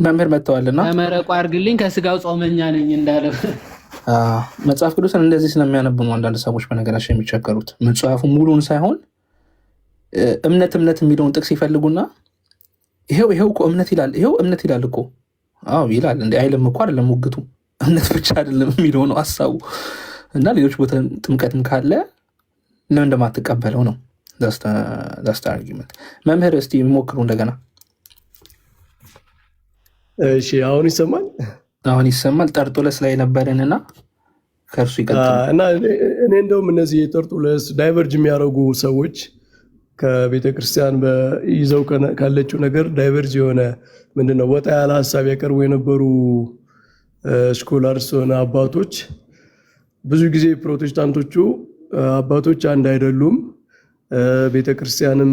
መምህር መጥተዋልና ተመረቁ አድርግልኝ ከስጋው ጾመኛ ነኝ እንዳለው መጽሐፍ ቅዱስን እንደዚህ ስለሚያነቡ ነው አንዳንድ ሰዎች በነገራችን የሚቸገሩት። መጽሐፉ ሙሉን ሳይሆን እምነት የሚለውን ጥቅስ ይፈልጉና ይሄው እኮ እምነት ይላል፣ ይሄው እምነት ይላል እኮ አዎ ይላል እንዴ አይልም እኮ አይደለም ውግቱ። እምነት ብቻ አይደለም የሚለው ነው ሐሳቡ። እና ሌሎች ቦታ ጥምቀትም ካለ ለምን እንደማትቀበለው ነው ዳስታ አርጊመንት። መምህር እስቲ የሚሞክሩ እንደገና። እሺ አሁን ይሰማል? አሁን ይሰማል። ጠርጡለስ ላይ ነበረንና ከእርሱ ይቀጥል እና እኔ እንደውም እነዚህ የጠርጡለስ ዳይቨርጅ የሚያደርጉ ሰዎች ከቤተክርስቲያን ይዘው ካለችው ነገር ዳይቨርጅ የሆነ ምንድነው ወጣ ያለ ሀሳብ ያቀርቡ የነበሩ ስኮላርስ ሆነ አባቶች ብዙ ጊዜ ፕሮቴስታንቶቹ አባቶች አንድ አይደሉም፣ ቤተክርስቲያንም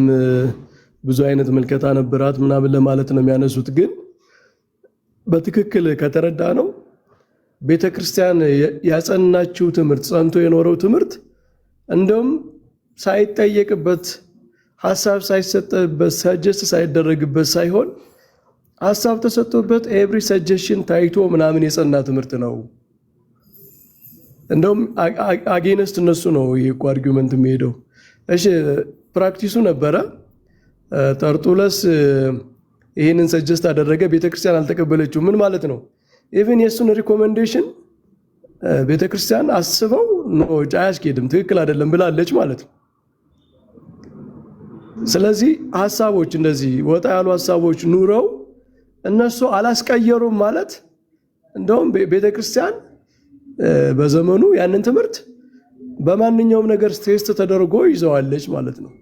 ብዙ አይነት ምልከታ ነበራት ምናምን ለማለት ነው የሚያነሱት። ግን በትክክል ከተረዳ ነው ቤተክርስቲያን ያጸናችው ትምህርት ጸንቶ የኖረው ትምህርት እንደውም ሳይጠየቅበት ሀሳብ ሳይሰጠበት ሰጀስት ሳይደረግበት ሳይሆን ሀሳብ ተሰጥቶበት ኤቭሪ ሰጀሽን ታይቶ ምናምን የጸና ትምህርት ነው። እንደውም አጌነስት እነሱ ነው ይሄ አርጊውመንት የሚሄደው። እሺ ፕራክቲሱ ነበረ። ጠርጡለስ ይህንን ሰጀስት አደረገ፣ ቤተክርስቲያን አልተቀበለችው። ምን ማለት ነው? ኢቭን የእሱን ሪኮሜንዴሽን ቤተክርስቲያን አስበው አያስኬድም፣ ትክክል አይደለም ብላለች ማለት ነው። ስለዚህ ሀሳቦች እንደዚህ ወጣ ያሉ ሀሳቦች ኑረው እነሱ አላስቀየሩም ማለት እንደውም ቤተክርስቲያን በዘመኑ ያንን ትምህርት በማንኛውም ነገር ቴስት ተደርጎ ይዘዋለች ማለት ነው።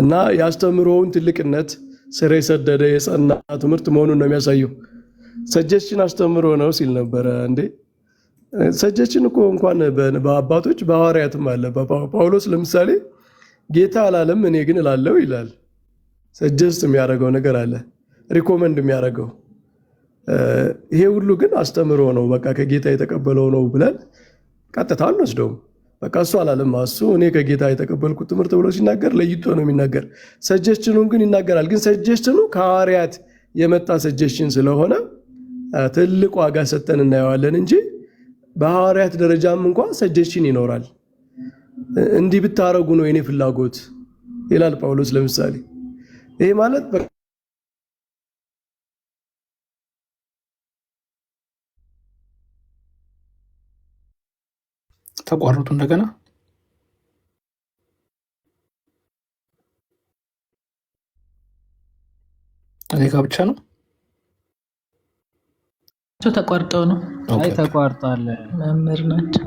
እና ያስተምሮውን ትልቅነት ስር የሰደደ የጸና ትምህርት መሆኑን ነው የሚያሳየው። ሰጀስሽን አስተምሮ ነው ሲል ነበረ። እንዴ ሰጀስሽን እኮ እንኳን በአባቶች በሐዋርያትም አለ። ጳውሎስ ለምሳሌ ጌታ አላለም እኔ ግን እላለሁ ይላል። ሰጀስት የሚያደርገው ነገር አለ፣ ሪኮመንድ የሚያደርገው። ይሄ ሁሉ ግን አስተምሮ ነው፣ በቃ ከጌታ የተቀበለው ነው ብለን ቀጥታ አንወስደውም። በቃ እሱ አላለም እሱ እኔ ከጌታ የተቀበልኩት ትምህርት ብሎ ሲናገር ለይቶ ነው የሚናገር። ሰጀስሽኑን ግን ይናገራል። ግን ሰጀስሽኑ ከሐዋርያት የመጣ ሰጀስሽን ስለሆነ ትልቅ ዋጋ ሰጠን እናየዋለን እንጂ በሐዋርያት ደረጃም እንኳን ሰጀስሽን ይኖራል። እንዲህ ብታረጉ ነው የኔ ፍላጎት ይላል ጳውሎስ ለምሳሌ። ይሄ ማለት ተቋረጡ እንደገና። እኔ ጋር ብቻ ነው ተቋርጠው ነው? አይ ተቋርጧል። መምህር ናቸው።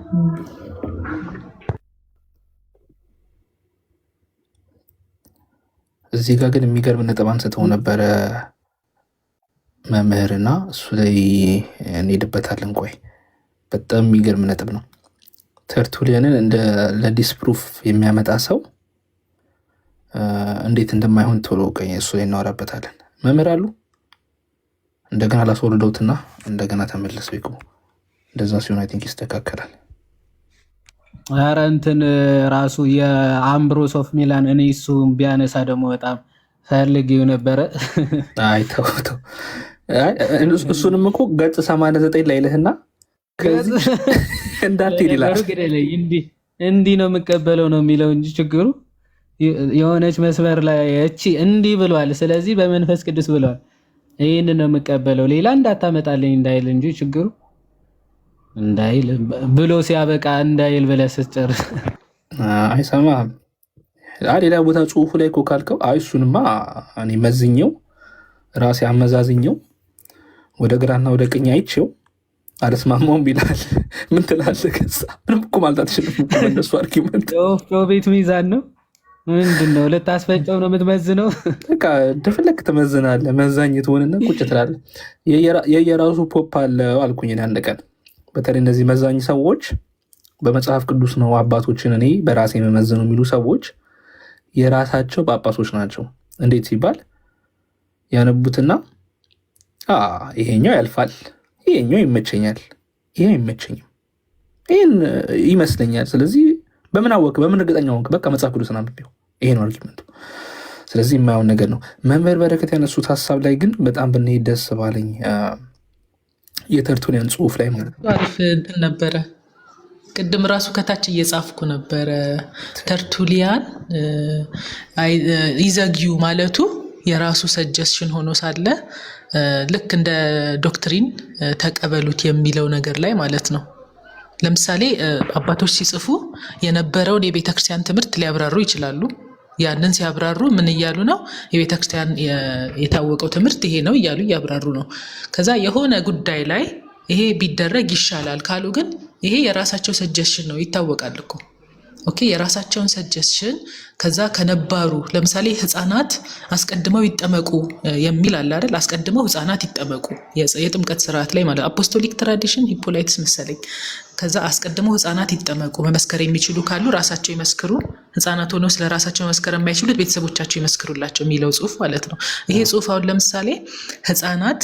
እዚህ ጋር ግን የሚገርም ነጥብ አንስተው ነበረ መምህርና እሱ ላይ እንሄድበታለን። ቆይ በጣም የሚገርም ነጥብ ነው። ተርቱሊያንን እንደ ለዲስፕሩፍ የሚያመጣ ሰው እንዴት እንደማይሆን ቶሎ ቀኝ እሱ ላይ እናወራበታለን። መምህር አሉ እንደገና ላስወርደውትና እንደገና ተመልሰው ይግቡ። እንደዛ ሲሆን አይ ቲንክ ይስተካከላል። ኧረ እንትን ራሱ የአምብሮስ ኦፍ ሚላን እኔ እሱ ቢያነሳ ደግሞ በጣም ፈልጌው ነበረ። አይ ተው እሱንም እኮ ገጽ 89 ላይ ልህና እንዳትሄድ ይላል። እንዲህ ነው የምቀበለው ነው የሚለው እንጂ ችግሩ የሆነች መስመር ላይ እቺ እንዲህ ብሏል፣ ስለዚህ በመንፈስ ቅዱስ ብሏል፣ ይህን ነው የምቀበለው ሌላ እንዳታመጣልኝ እንዳይል እንጂ ችግሩ እንዳይል ብሎ ሲያበቃ እንዳይል ብለህ ስትጨርስ አይሰማህም። ሌላ ቦታ ጽሁፉ ላይ እኮ ካልከው አይ እሱንማ እኔ መዝኘው ራሴ አመዛዝኘው ወደ ግራና ወደ ቀኝ አይቼው አልስማማውም ይላል። ምን ትላለህ? ከዛ ምንም እኮ ማለት አትችልም። እነሱ አርጊመንት ወፍጮ ቤት ሚዛን ነው ምንድን ነው? ልታስፈጨው ነው የምትመዝነው? በቃ እንደፈለግ ትመዝናለህ። መዛኝ ትሆንና ቁጭ ትላለህ። የየራሱ ፖፕ አለው አልኩኝ አንድ ቀን። በተለይ እነዚህ መዛኝ ሰዎች በመጽሐፍ ቅዱስ ነው አባቶችን እኔ በራሴ የመመዝነው የሚሉ ሰዎች የራሳቸው ጳጳሶች ናቸው። እንዴት ሲባል ያነቡትና ይሄኛው ያልፋል፣ ይሄኛው ይመቸኛል፣ ይሄ አይመቸኝም፣ ይህን ይመስለኛል። ስለዚህ በምን አወቅ? በምን እርግጠኛ ሆንክ? በቃ መጽሐፍ ቅዱስን አንብቤው። ይሄ ነው አርጊመንቱ። ስለዚህ የማየውን ነገር ነው። መምህር በረከት ያነሱት ሀሳብ ላይ ግን በጣም ብንሄድ ደስ ባለኝ። የተርቱሊያን ጽሁፍ ላይ ማለት ነው አሪፍ እንትን ነበረ። ቅድም ራሱ ከታች እየጻፍኩ ነበረ። ተርቱሊያን ይዘግዩ ማለቱ የራሱ ሰጀስሽን ሆኖ ሳለ ልክ እንደ ዶክትሪን ተቀበሉት የሚለው ነገር ላይ ማለት ነው። ለምሳሌ አባቶች ሲጽፉ የነበረውን የቤተክርስቲያን ትምህርት ሊያብራሩ ይችላሉ። ያንን ሲያብራሩ ምን እያሉ ነው? የቤተክርስቲያን የታወቀው ትምህርት ይሄ ነው እያሉ እያብራሩ ነው። ከዛ የሆነ ጉዳይ ላይ ይሄ ቢደረግ ይሻላል ካሉ ግን ይሄ የራሳቸው ሰጀሽን ነው፣ ይታወቃል እኮ ኦኬ። የራሳቸውን ሰጀሽን ከዛ ከነባሩ ለምሳሌ ህፃናት አስቀድመው ይጠመቁ የሚል አለ አይደል? አስቀድመው ህፃናት ይጠመቁ የጥምቀት ስርዓት ላይ ማለት አፖስቶሊክ ትራዲሽን ሂፖላይትስ መሰለኝ። ከዛ አስቀድመው ህፃናት ይጠመቁ፣ መመስከር የሚችሉ ካሉ ራሳቸው ይመስክሩ፣ ህፃናት ሆነው ስለ ራሳቸው መመስከር የማይችሉት ቤተሰቦቻቸው ይመስክሩላቸው የሚለው ጽሁፍ ማለት ነው። ይሄ ጽሁፍ አሁን ለምሳሌ ህፃናት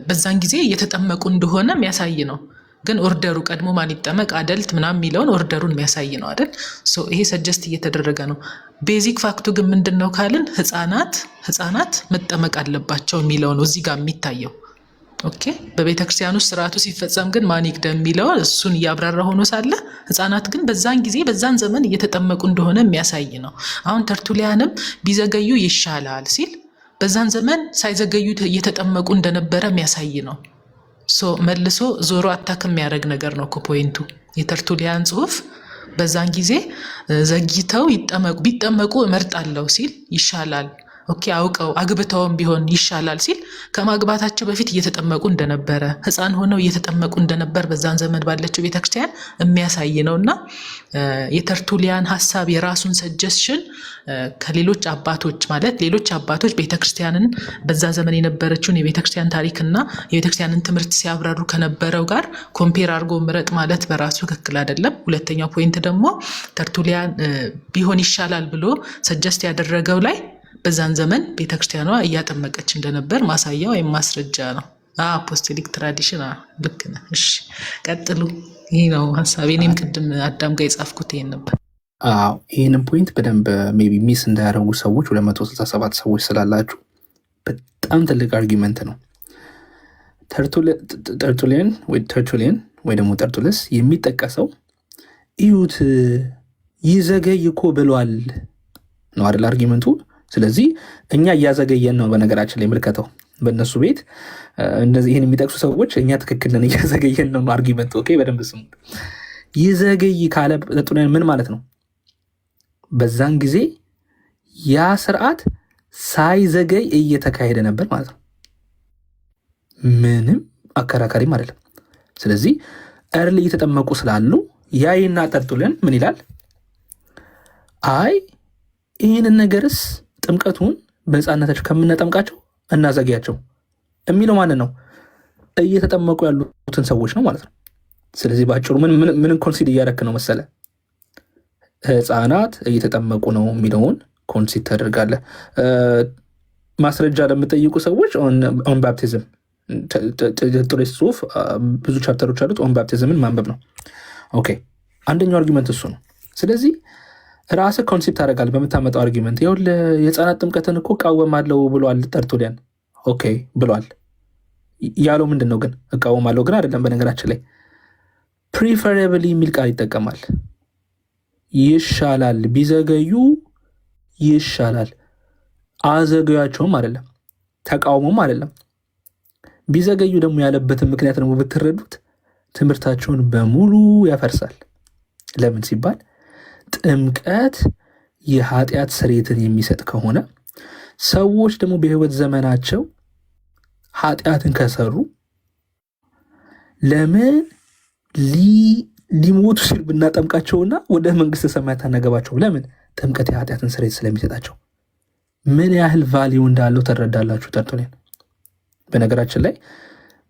በዛን ጊዜ እየተጠመቁ እንደሆነ የሚያሳይ ነው። ግን ኦርደሩ ቀድሞ ማን ይጠመቅ አደልት ምናምን የሚለውን ኦርደሩን የሚያሳይ ነው አይደል? ይሄ ሰጀስት እየተደረገ ነው። ቤዚክ ፋክቱ ግን ምንድን ነው ካልን ህፃናት መጠመቅ አለባቸው የሚለው ነው እዚህ ጋር የሚታየው። ኦኬ። በቤተክርስቲያን ውስጥ ስርዓቱ ሲፈጸም ግን ማን ይቅደም የሚለው እሱን እያብራራ ሆኖ ሳለ ህፃናት ግን በዛን ጊዜ በዛን ዘመን እየተጠመቁ እንደሆነ የሚያሳይ ነው። አሁን ተርቱሊያንም ቢዘገዩ ይሻላል ሲል በዛን ዘመን ሳይዘገዩ እየተጠመቁ እንደነበረ የሚያሳይ ነው። መልሶ ዞሮ አታክ የሚያደርግ ነገር ነው እኮ ፖይንቱ። የተርቱሊያን ጽሁፍ በዛን ጊዜ ዘግይተው ቢጠመቁ እመርጣለሁ ሲል ይሻላል። ኦኬ። አውቀው አግብተውም ቢሆን ይሻላል ሲል ከማግባታቸው በፊት እየተጠመቁ እንደነበረ ህፃን ሆነው እየተጠመቁ እንደነበር በዛን ዘመን ባለችው ቤተክርስቲያን የሚያሳይ ነውና የተርቱሊያን ሐሳብ የራሱን ሰጀስሽን ከሌሎች አባቶች ማለት ሌሎች አባቶች ቤተክርስቲያንን በዛ ዘመን የነበረችውን የቤተክርስቲያን ታሪክና የቤተክርስቲያንን ትምህርት ሲያብራሩ ከነበረው ጋር ኮምፔር አድርጎ ምረጥ ማለት በራሱ ትክክል አይደለም። ሁለተኛው ፖይንት ደግሞ ተርቱሊያን ቢሆን ይሻላል ብሎ ሰጀስት ያደረገው ላይ በዛን ዘመን ቤተክርስቲያኗ እያጠመቀች እንደነበር ማሳያ ወይም ማስረጃ ነው። አፖስቶሊክ ትራዲሽን። ልክ ነህ። እሺ ቀጥሉ። ይህ ነው ሀሳቤ። እኔም ቅድም አዳም ጋር የጻፍኩት ይሄን ነበር። ይህንን ፖይንት በደንብ ሜይ ቢ ሚስ እንዳያደርጉ ሰዎች 267 ሰዎች ስላላችሁ በጣም ትልቅ አርጊመንት ነው። ተርቱሊያን ወይ ደግሞ ጠርጡለስ የሚጠቀሰው እዩት ይዘገይ እኮ ብሏል ነው አይደል አርጊመንቱ። ስለዚህ እኛ እያዘገየን ነው። በነገራችን ላይ ምልከተው በእነሱ ቤት እንደዚህ ይህን የሚጠቅሱ ሰዎች እኛ ትክክል ነን እያዘገየን ነው አርጊመንቱ። ኦኬ በደንብ ስሙ። ይዘገይ ካለ ጠርጡሊያን ምን ማለት ነው? በዛን ጊዜ ያ ስርዓት ሳይዘገይ እየተካሄደ ነበር ማለት ነው። ምንም አከራካሪም አይደለም። ስለዚህ እርል እየተጠመቁ ስላሉ ያይና ጠርጡሊያን ምን ይላል? አይ ይህንን ነገርስ ጥምቀቱን በሕፃንነታቸው ከምንጠምቃቸው እናዘግያቸው የሚለው ማንን ነው? እየተጠመቁ ያሉትን ሰዎች ነው ማለት ነው። ስለዚህ በአጭሩ ምንን ኮንሲድ እያደረክ ነው መሰለ? ህፃናት እየተጠመቁ ነው የሚለውን ኮንሲድ ታደርጋለህ። ማስረጃ ለምጠይቁ ሰዎች ኦን ባፕቲዝም ጥሬስ ጽሁፍ ብዙ ቻፕተሮች አሉት። ኦን ባፕቲዝምን ማንበብ ነው። ኦኬ አንደኛው አርጊመንት እሱ ነው። ስለዚህ ራስህ ኮንሴፕት ታደርጋለህ በምታመጣው አርጊመንት። ይኸውልህ የህፃናት ጥምቀትን እኮ እቃወማለሁ ብሏል ተርቱሊያን። ኦኬ ብሏል ያለው ምንድን ነው ግን? እቃወማለሁ ግን አይደለም። በነገራችን ላይ ፕሪፈረብሊ የሚል ቃል ይጠቀማል። ይሻላል፣ ቢዘገዩ ይሻላል። አዘገያቸውም አይደለም፣ ተቃውሞም አይደለም። ቢዘገዩ ደግሞ ያለበትን ምክንያት ደግሞ ብትረዱት ትምህርታቸውን በሙሉ ያፈርሳል። ለምን ሲባል ጥምቀት የኃጢአት ስርየትን የሚሰጥ ከሆነ ሰዎች ደግሞ በህይወት ዘመናቸው ኃጢአትን ከሰሩ ለምን ሊሞቱ ሲል ብናጠምቃቸውና ወደ መንግስተ ሰማያት አናገባቸው? ለምን? ጥምቀት የኃጢአትን ስርየት ስለሚሰጣቸው። ምን ያህል ቫሊዩ እንዳለው ተረዳላችሁ ተርቱሊያን። በነገራችን ላይ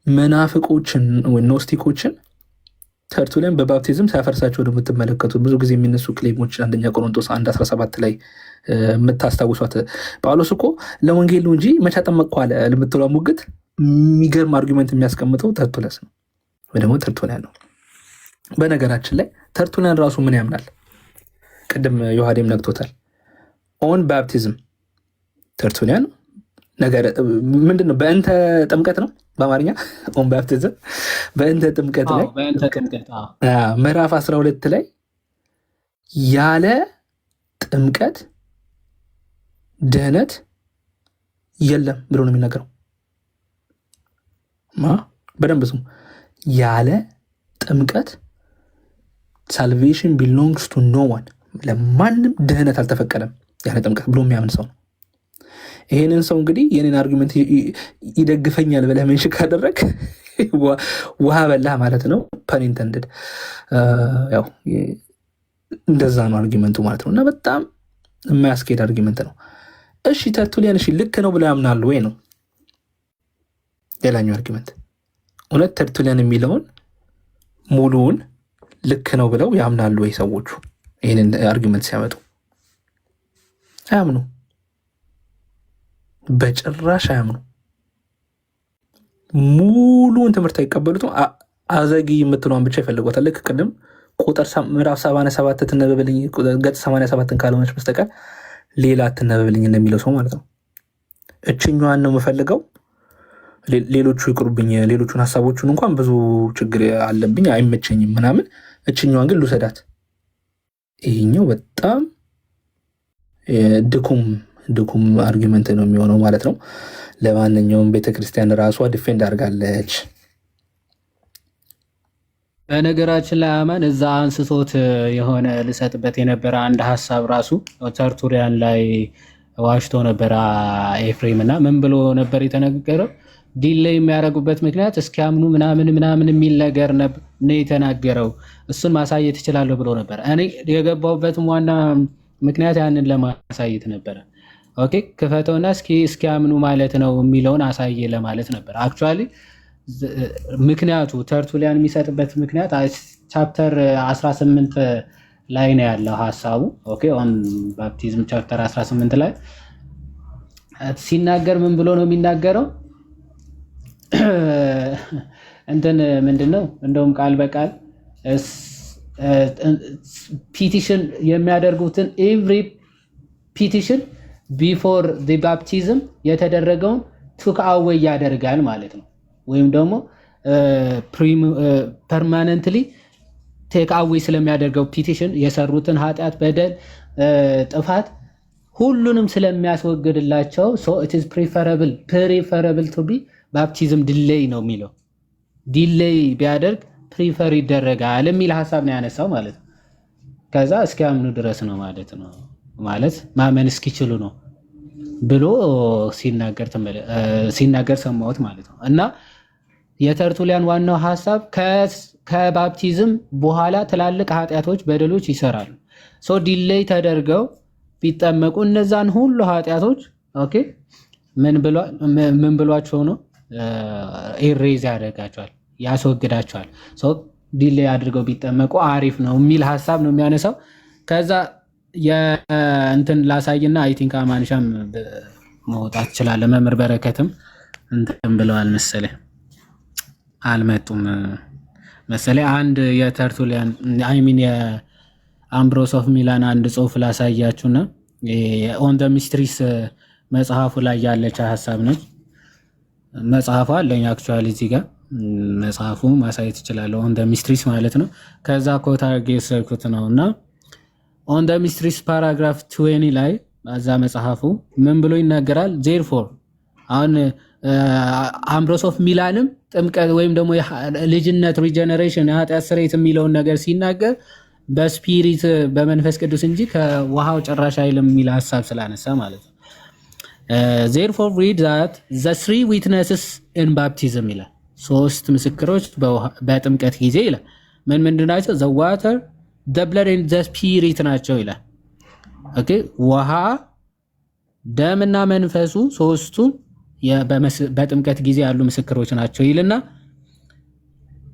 መናፍቆችን ወይ ኖስቲኮችን ተርቱሊያን በባፕቲዝም ሲያፈርሳቸው እንደምትመለከቱት ብዙ ጊዜ የሚነሱ ክሌሞች አንደኛ ቆሮንቶስ 1:17 ላይ የምታስታውሷት ጳውሎስ እኮ ለወንጌል ነው እንጂ መቼ አጠመቅኩ አለ ለምትለው ሙግት የሚገርም አርጊመንት የሚያስቀምጠው ተርቱለስ ነው ወይ ደግሞ ተርቱሊያን ነው። በነገራችን ላይ ተርቱሊያን ራሱ ምን ያምናል? ቅድም ዮሐዴም ነግቶታል። ኦን ባፕቲዝም ተርቱሊያን ነገር ምንድነው? በእንተ ጥምቀት ነው በአማርኛ ኦን ባፕቲዝም በእንተ ጥምቀት ላይ ምዕራፍ 12 ላይ ያለ ጥምቀት ድህነት የለም ብሎ ነው የሚናገረው። በደንብ ስሙ። ያለ ጥምቀት ሳልቬሽን ቢሎንግስ ቱ ኖ ዋን፣ ለማንም ድህነት አልተፈቀደም ያለ ጥምቀት ብሎ የሚያምን ሰው ነው። ይሄንን ሰው እንግዲህ የኔን አርጊመንት ይደግፈኛል ብለህ ሜንሽን ካደረግ ውሃ በላህ ማለት ነው። ፐን ኢንተንድድ። ያው እንደዛ ነው አርጊመንቱ ማለት ነው። እና በጣም የማያስኬድ አርጊመንት ነው። እሺ ተርቱሊያን እሺ ልክ ነው ብለው ያምናሉ ወይ ነው ሌላኛው አርጊመንት። እውነት ተርቱሊያን የሚለውን ሙሉውን ልክ ነው ብለው ያምናሉ ወይ ሰዎቹ? ይህንን አርጊመንት ሲያመጡ አያምኑ፣ በጭራሽ አያምኑ። ሙሉውን ትምህርት አይቀበሉትም። አዘጊ የምትለዋን ብቻ ይፈልጓታል። ልክ ቅድም ቁጥር ምዕራፍ 87 ትነበብልኝ ገጽ 87ን ካልሆነች በስተቀር ሌላ ትነበብልኝ እንደሚለው ሰው ማለት ነው። እችኛዋን ነው የምፈልገው፣ ሌሎቹ ይቅሩብኝ፣ ሌሎቹን ሀሳቦቹን እንኳን ብዙ ችግር አለብኝ አይመቸኝም ምናምን፣ እችኛዋን ግን ልውሰዳት። ይህኛው በጣም ድኩም አርጊመንት ነው የሚሆነው ማለት ነው። ለማንኛውም ቤተክርስቲያን ራሷ ዲፌንድ አድርጋለች። በነገራችን ላይ አማን እዛ አንስቶት የሆነ ልሰጥበት የነበረ አንድ ሀሳብ ራሱ ተርቱሊያን ላይ ዋሽቶ ነበረ ኤፍሬም እና ምን ብሎ ነበር የተነገረው? ዲሌይ የሚያደርጉበት ምክንያት እስኪያምኑ ምናምን የሚል ነገር ነው የተናገረው። እሱን ማሳየት እችላለሁ ብሎ ነበር። እኔ የገባሁበትም ዋና ምክንያት ያንን ለማሳየት ነበረ። ኦኬ ክፈተውና እስኪያምኑ ማለት ነው የሚለውን አሳየ ለማለት ነበር። አክቹዋሊ ምክንያቱ ተርቱሊያን የሚሰጥበት ምክንያት ቻፕተር 18 ላይ ነው ያለው ሀሳቡ። ኦኬ ኦን ባፕቲዝም ቻፕተር 18 ላይ ሲናገር ምን ብሎ ነው የሚናገረው? እንትን ምንድነው እንደውም ቃል በቃል ፒቲሽን የሚያደርጉትን ኤቭሪ ፒቲሽን ቢፎር ዲ ባፕቲዝም የተደረገውን ቱክ አዌይ ያደርጋል ማለት ነው። ወይም ደግሞ ፐርማነንትሊ ቴክ አዌይ ስለሚያደርገው ፒቲሽን የሰሩትን ኃጢአት፣ በደል፣ ጥፋት ሁሉንም ስለሚያስወግድላቸው ሶ ኢት ኢዝ ፕሪፈረብል ቱ ቢ ባፕቲዝም ዲሌይ ነው የሚለው። ዲሌይ ቢያደርግ ፕሪፈር ይደረጋል የሚል ሀሳብ ነው ያነሳው ማለት ነው። ከዛ እስኪያምኑ ድረስ ነው ማለት ነው። ማለት ማመን እስኪችሉ ነው ብሎ ሲናገር ሰማሁት ማለት ነው። እና የተርቱሊያን ዋናው ሀሳብ ከባፕቲዝም በኋላ ትላልቅ ኃጢአቶች፣ በደሎች ይሰራሉ። ሶ ዲሌይ ተደርገው ቢጠመቁ እነዛን ሁሉ ኃጢአቶች ኦኬ ምን ብሏቸው ነው ኢሬዝ ያደርጋቸዋል፣ ያስወግዳቸዋል። ሶ ዲሌይ አድርገው ቢጠመቁ አሪፍ ነው የሚል ሀሳብ ነው የሚያነሳው። ከዛ የእንትን ላሳይና አይ ቲንክ አማንሻም መውጣት ይችላል። መምህር በረከትም እንትን ብለዋል መሰለኝ፣ አልመጡም መሰለኝ። አንድ የተርቱሊያን አይ ሚን የአምብሮስ ኦፍ ሚላን አንድ ጽሁፍ ላሳያችሁና ኦን ደ ሚስትሪስ መጽሐፉ ላይ ያለች ሀሳብ ነች። መጽሐፉ አለኝ አክቹዋሊ እዚህ ጋር መጽሐፉ ማሳየት ይችላለሁ። ኦን ደ ሚስትሪስ ማለት ነው። ከዛ ኮታ ጌሰርኩት ነው እና ኦን ደ ሚስትሪስ ፓራግራፍ 20 ላይ እዛ መጽሐፉ ምን ብሎ ይናገራል? ዜርፎር አሁን አምብሮስ ኦፍ ሚላንም ጥምቀት ወይም ደግሞ ልጅነት ሪጀነሬሽን የኃጢአት ስርየት የሚለውን ነገር ሲናገር በስፒሪት በመንፈስ ቅዱስ እንጂ ከውሃው ጭራሽ አይልም የሚል ሀሳብ ስላነሳ ማለት ነው። ዜርፎር ሪድ ዛት ዘ ስሪ ዊትነስስ ኢን ባፕቲዝም ይላል። ሶስት ምስክሮች በጥምቀት ጊዜ ይላል። ምንድን ናቸው? ዘ ዋተር ዘ ብለድ ኤንድ ዘ ስፒሪት ናቸው ይላል። ኦኬ ውሃ፣ ደምና መንፈሱ ሶስቱ በጥምቀት ጊዜ ያሉ ምስክሮች ናቸው ይልና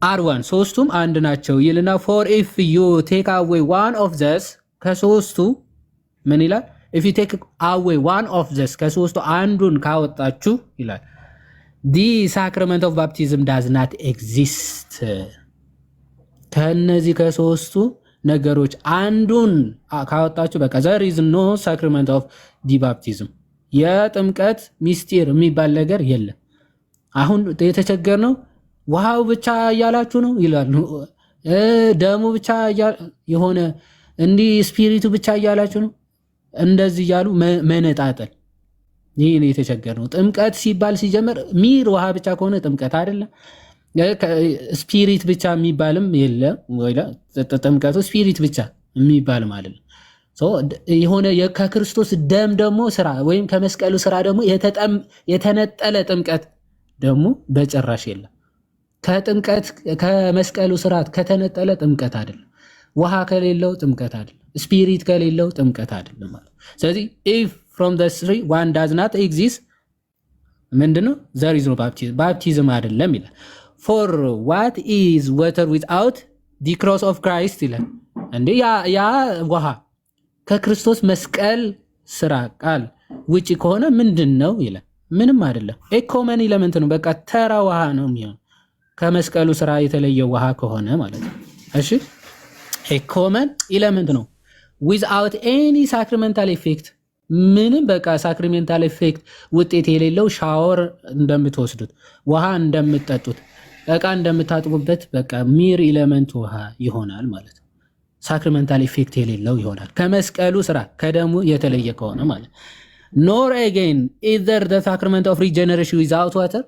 አርዋን ሶስቱም አንድ ናቸው ይልና ፎር ኢፍ ዩ ቴክ አዌይ ዋን ኦፍ ዘስ ከሶስቱ ምን ይላል? ኢፍ ዩ ቴክ አዌይ ዋን ኦፍ ዘስ ከሶስቱ አንዱን ካወጣችሁ ይላል ዲ ሳክራመንት ኦፍ ባፕቲዝም ዳዝ ናት ኤግዚስት። ከነዚህ ከሶስቱ ነገሮች አንዱን ካወጣችሁ በቃ ዘር ኢዝ ኖ ሳክራመንት ኦፍ ዲ ባፕቲዝም፣ የጥምቀት ሚስጢር የሚባል ነገር የለም። አሁን የተቸገርነው ውሃው ብቻ እያላችሁ ነው ይላሉ። ደሙ ብቻ የሆነ እንዲህ ስፒሪቱ ብቻ እያላችሁ ነው እንደዚህ እያሉ መነጣጠል። ይህ ነው የተቸገርነው። ጥምቀት ሲባል ሲጀመር ሚር ውሃ ብቻ ከሆነ ጥምቀት አይደለም። ስፒሪት ብቻ የሚባልም የለም። ጥምቀቱ ስፒሪት ብቻ የሚባልም አይደለም። የሆነ ከክርስቶስ ደም ደግሞ ስራ ወይም ከመስቀሉ ስራ ደግሞ የተነጠለ ጥምቀት ደግሞ በጭራሽ የለም። ከመስቀሉ ስርዓት ከተነጠለ ጥምቀት አይደለም። ውሃ ከሌለው ጥምቀት አይደለም። ስፒሪት ከሌለው ጥምቀት አይደለም ማለት። ስለዚህ ኢፍ ፍሮም ዘ ትሪ ዋን ዳዝ ናት ኤግዚስት ምንድነው? ዘር ኢዝ ኖ ባፕቲዝም፣ ባፕቲዝም አይደለም ይላል። ፎር ዋት ኢዝ ወተር ዊዝአውት ዲ ክሮስ ኦፍ ክራይስት ይላል። እንዴ ያ ውሃ ከክርስቶስ መስቀል ስራ ቃል ውጭ ከሆነ ምንድን ነው ይላል። ምንም አይደለም። ኮመን ኢለመንት ነው። በቃ ተራ ውሃ ነው የሚሆን ከመስቀሉ ስራ የተለየ ውሃ ከሆነ ማለት ነው። እሺ ኮመን ኢለመንት ነው ዊዝአውት ኤኒ ሳክሪሜንታል ኢፌክት፣ ምንም በቃ ሳክሪሜንታል ኢፌክት ውጤት የሌለው ሻወር እንደምትወስዱት፣ ውሃ እንደምትጠጡት፣ እቃ እንደምታጥቡበት በቃ ሚር ኢለመንት ውሃ ይሆናል ማለት ነው። ሳክሪሜንታል ኢፌክት የሌለው ይሆናል ከመስቀሉ ስራ ከደሙ የተለየ ከሆነ ማለት ኖር አጌን ኢዘር ዘ ሳክሪመንት ኦፍ ሪጀነሬሽን ዊዝአውት ዋተር፣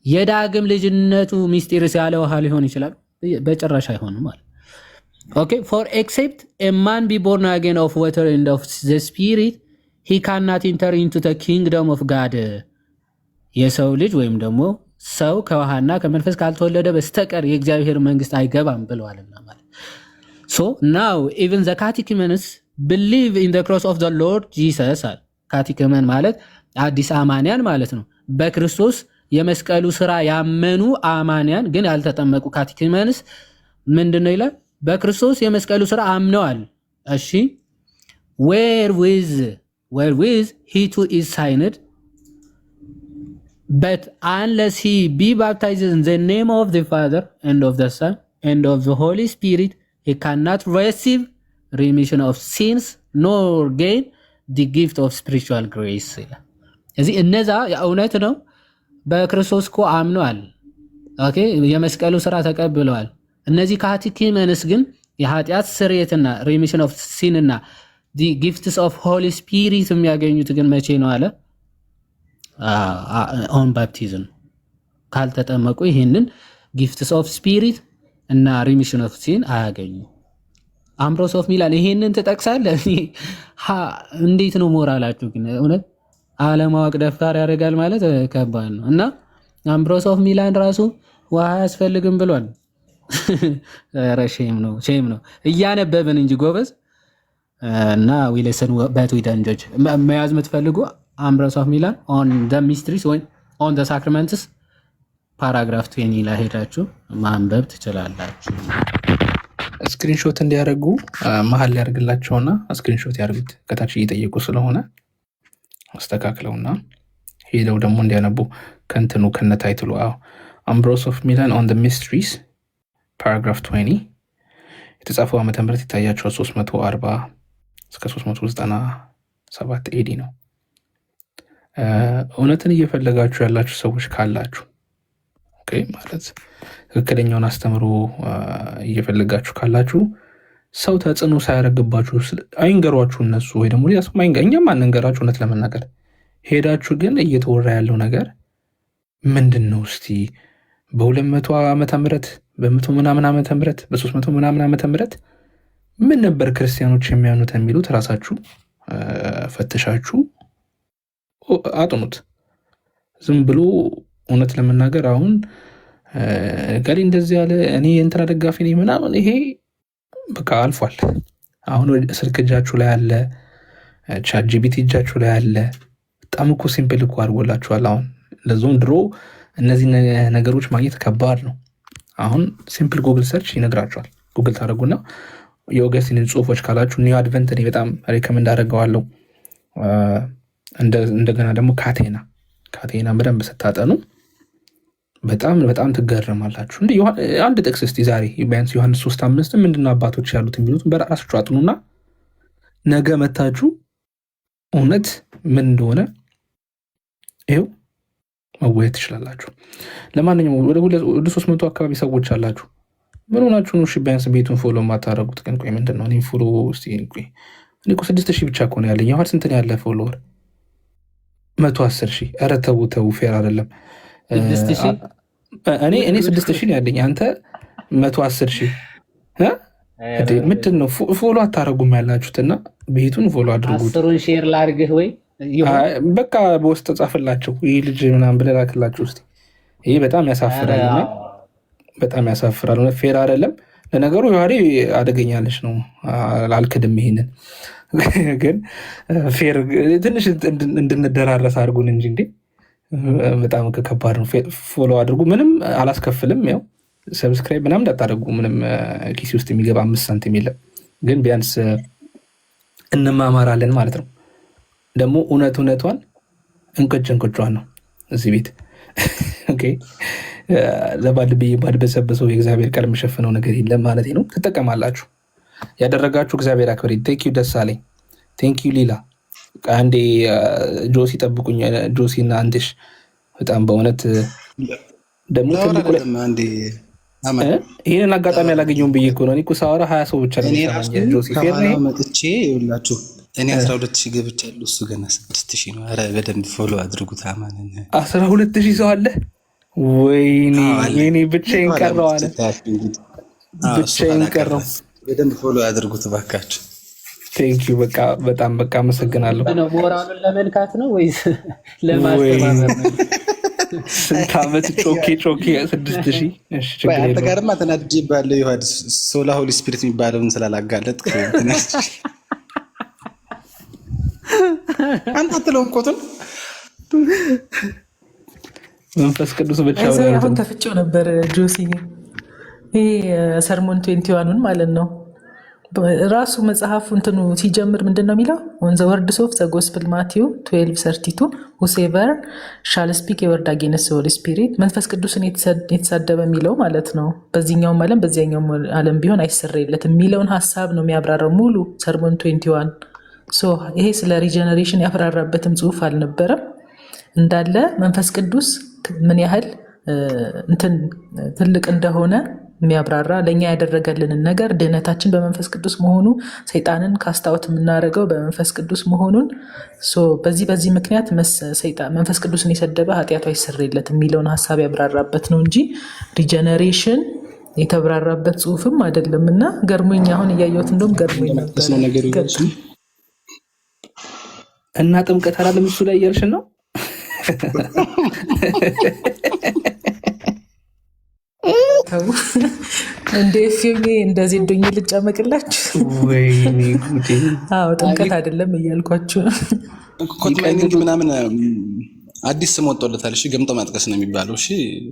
የዳግም ልጅነቱ ሚስጢርስ ያለ ውሃ ሊሆን ይችላል? በጭራሽ አይሆንም ማለት ኦኬ ፎር ኤክሴፕት ኤ ማን ቢ ቦርን አጌን ኦፍ ዋተር ኤንድ ኦፍ ዘ ስፒሪት ሂ ካናት ኢንተር ኢንቱ ዘ ኪንግደም ኦፍ ጋድ፣ የሰው ልጅ ወይም ደግሞ ሰው ከውሃና ከመንፈስ ካልተወለደ በስተቀር የእግዚአብሔር መንግስት አይገባም ብለዋልና ማለት ሶ ናው ኢቨን ዘ ካቴኪመንስ ብሊቭ ኢን ዘ ክሮስ ኦፍ ዘ ሎርድ ጂሰስ አለ። ካቴኪመን ማለት አዲስ አማንያን ማለት ነው። በክርስቶስ የመስቀሉ ስራ ያመኑ አማንያን ግን ያልተጠመቁ ካቴኪመንስ ምንድን ነው ይላል? በክርስቶስ የመስቀሉ ስራ አምነዋል። እሺ wherewith he too is signed, but unless he be baptized in the name of the Father and of the Son and of the Holy Spirit, he cannot receive remission of sins nor gain the gift of spiritual grace ይላል። እዚህ እነዛ እውነት ነው በክርስቶስ እኮ አምነዋል። ኦኬ የመስቀሉ ስራ ተቀብለዋል። እነዚህ ካቴኪመንስ ግን የኃጢአት ስርየትና ሪሚሽን ኦፍ ሲን እና ዲ ጊፍትስ ኦፍ ሆሊ ስፒሪት የሚያገኙት ግን መቼ ነው አለ? ኦን ባፕቲዝም ካልተጠመቁ ይህንን ጊፍትስ ኦፍ ስፒሪት እና ሪሚሽን ኦፍ ሲን አያገኙ። አምብሮስ ኦፍ ሚላን ይህንን ትጠቅሳለህ? እንዴት ነው ሞራላችሁ ግን? እውነት አለማወቅ ደፋር ያደርጋል ማለት ከባድ ነው። እና አምብሮስ ኦፍ ሚላን ራሱ ውሃ አያስፈልግም ብሏል። ኧረ ሼም ነው እያነበብን እንጂ ጎበዝ። እና ዊልሰን በት ዊ ዶንት ጀጅ መያዝ የምትፈልጉ አምብሮስ ኦፍ ሚላን ኦን ዘ ሚስትሪስ ወይ ኦን ዘ ሳክራመንትስ ፓራግራፍ 20 ላይ ሄዳችሁ ማንበብ ትችላላችሁ። ስክሪንሾት እንዲያደርጉ መሀል ላይ ያደርግላቸውና ስክሪንሾት ያደርጉት ከታች እየጠየቁ ስለሆነ አስተካክለውና ሄደው ደግሞ እንዲያነቡ ከንትኑ ከነታይትሉ አምብሮስ ኦፍ ሚላን ኦን ዘ ሚስትሪስ ፓራግራፍ 20 የተጻፈው ዓመተ ምህረት ይታያቸዋል። 340 እስከ 397 ኤዲ ነው። እውነትን እየፈለጋችሁ ያላችሁ ሰዎች ካላችሁ ማለት ትክክለኛውን አስተምሮ እየፈለጋችሁ ካላችሁ ሰው ተጽዕኖ ሳያደርግባችሁ አይንገሯችሁ እነሱ ወይ ደግሞ ሌላ ሰው እኛም አንንገራችሁ። እውነት ለመናገር ሄዳችሁ ግን እየተወራ ያለው ነገር ምንድን ነው? እስቲ በ200 ዓመተ ምህረት በ100 ምናምን ዓመተ ምህረት በ300 ምናምን ዓመተ ምህረት ምን ነበር ክርስቲያኖች የሚያምኑት የሚሉት ራሳችሁ ፈትሻችሁ አጥኑት። ዝም ብሎ እውነት ለመናገር አሁን ጋሊ እንደዚህ ያለ እኔ የእንትና ደጋፊ ነኝ ምናምን ይሄ በቃ አልፏል። አሁን ስልክ እጃችሁ ላይ አለ፣ ቻት ጂፒቲ እጃችሁ ላይ አለ። በጣም እኮ ሲምፕል እኮ አድርጎላችኋል። አሁን ለዞን ድሮ እነዚህ ነገሮች ማግኘት ከባድ ነው። አሁን ሲምፕል ጉግል ሰርች ይነግራችኋል። ጉግል ታደርጉና የኦገስቲንን ጽሁፎች ካላችሁ ኒው አድቨንት እኔ በጣም ሪከመንድ አደርገዋለሁ። እንደገና ደግሞ ካቴና በደንብ ስታጠኑ በጣም ትገረማላችሁ። እንደ አንድ ጥቅስ እስቲ ዛሬ ቢያንስ ዮሐንስ 3:5 ምንድነው አባቶች ያሉት የሚሉትን በራሳችሁ አጥኑና ነገ መታችሁ እውነት ምን እንደሆነ ይኸው መወየት ትችላላችሁ። ለማንኛውም ወደ 300 አካባቢ ሰዎች አላችሁ። ምን ሆናችሁ ነው? እሺ ቢያንስ ቤቱን ፎሎ የማታደርጉት ግን ቆይ ምንድን ነው? እኔ ፎሎ እስቲ እኔ እኮ 6000 ብቻ እኮ ነው ያለኝ። አሁን ስንት ነው ያለ ፎሎወር? 110,000። ኧረ ተው ፌር አይደለም። እኔ 6,000 ነው ያለኝ፣ አንተ 110,000 ምንድን ነው? ፎሎ አታደርጉም ያላችሁትና ቤቱን ፎሎ አድርጉት። 10ን ሼር ላድርግህ ወይ በቃ በውስጥ ጻፍላቸው ይህ ልጅ ምናምን ብለህ ላክላችሁ እስኪ። ይሄ በጣም ያሳፍራል፣ በጣም ያሳፍራል። እውነት ፌር አይደለም። ለነገሩ ዮሐዴ አደገኛለች ነው አልክድም። ይሄንን ግን ፌር ትንሽ እንድንደራረስ አድርጉን እንጂ እንዴ በጣም ከባድ ነው። ፎሎ አድርጉ፣ ምንም አላስከፍልም። ያው ሰብስክራይብ ምናምን እንዳታደርጉ፣ ምንም ኪሲ ውስጥ የሚገባ 5 ሳንቲም የለም። ግን ቢያንስ እንማማራለን ማለት ነው። ደግሞ እውነቷን እንቅጯን ነው እዚህ ቤት ዘባልቤ ባድበሰበሰው የእግዚአብሔር ቃል የምሸፍነው ነገር የለም ማለት ነው። ትጠቀማላችሁ። ያደረጋችሁ እግዚአብሔር አክብር። ቴንኪዩ ደሳለኝ፣ ቴንኪዩ ሊላ። አንዴ ጆሲ ጠብቁኝ፣ ጆሲ እና አንትሽ በጣም በእውነት ደግሞ ይህንን አጋጣሚ ያላገኘውን ብዬ እኮ ነው። እኔ እኮ ሳወራ 20 ሰው ብቻ ነው የሚሰማኝ። ጆሲ ፌር ነው መጥቼ ይኸውላችሁ እኔ 12,000 ገብቻለሁ፣ እሱ ገና 6,000 ነው። ኧረ በደንብ ፎሎ አድርጉት። አማንን 12,000 ሰው አለ። ወይኔ ብቻዬን ቀረው አለ። ብቻዬን ቀረው። በደንብ ፎሎ አድርጉት እባካችሁ። ቴንኪዩ በቃ በጣም በቃ አመሰግናለሁ። ሞራሉን ለመልካት ነው ወይስ ለማስተባበር ነው? ስንት ዓመት ጮኬ 6,000። እሺ ችግር የለውም። አንተ ጋርማ ተናድጄብሃለሁ ዮሐንስ፣ ሶላ ሆሊ ስፒሪት የሚባለውን ስላላጋለጥ አንተ አትለውም ቆጥን መንፈስ ቅዱስ ብቻ አሁን ከፍቼው ነበር ጆሲ። ይሄ ሰርሞን 21 ማለት ነው። ራሱ መጽሐፉ እንትኑ ሲጀምር ምንድን ነው የሚለው? ኦን ዘ ወርድስ ኦፍ ዘ ጎስፕል ማቲው 12:32 ሁሴቨር ሻል ስፒክ የወርድ አጌንስት ሆሊ ስፒሪት፣ መንፈስ ቅዱስን የተሳደበ የሚለው ማለት ነው። በዚህኛውም ዓለም በዚያኛውም ዓለም ቢሆን አይሰረይለትም የሚለውን ሀሳብ ነው የሚያብራራው ሙሉ ሰርሞን 21። ይሄ ስለ ሪጀነሬሽን ያብራራበትም ጽሁፍ አልነበረም። እንዳለ መንፈስ ቅዱስ ምን ያህል ትልቅ እንደሆነ የሚያብራራ ለእኛ ያደረገልንን ነገር ድህነታችን በመንፈስ ቅዱስ መሆኑ፣ ሰይጣንን ካስታወት የምናደርገው በመንፈስ ቅዱስ መሆኑን፣ በዚህ ምክንያት መንፈስ ቅዱስን የሰደበ ኃጢአቱ አይሰረይለት የሚለውን ሀሳብ ያብራራበት ነው እንጂ ሪጀነሬሽን የተብራራበት ጽሁፍም አይደለም። እና ገርሞኝ አሁን እያየሁት እንደውም ገርሞኝ ነበር። እና ጥምቀት አላለም እሱ ላይ እያልሽን ነው እንደ ፊልሜ እንደዚህ ዶኝ ልጨመቅላችሁ። ጥምቀት አይደለም እያልኳችሁ ኮት ማይኒንግ ምናምን አዲስ ስም ወጥቶለታል። እሺ ገምጦ ማጥቀስ ነው የሚባለው። እሺ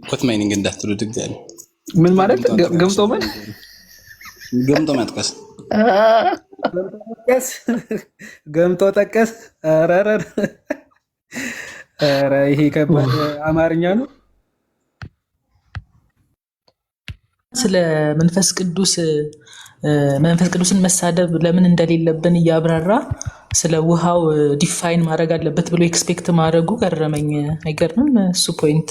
ኮት ማይኒንግ እንዳትሉ ድጋሚ። ምን ማለት ገምጦ ምን ገምጦ ማጥቀስ ገምጦ ጠቀስ። ኧረ ይሄ ከባድ አማርኛ ነው። ስለ መንፈስ ቅዱስን መሳደብ ለምን እንደሌለብን እያብራራ ስለ ውሃው ዲፋይን ማድረግ አለበት ብሎ ኤክስፔክት ማድረጉ ገረመኝ። አይገርምም? እሱ ፖይንት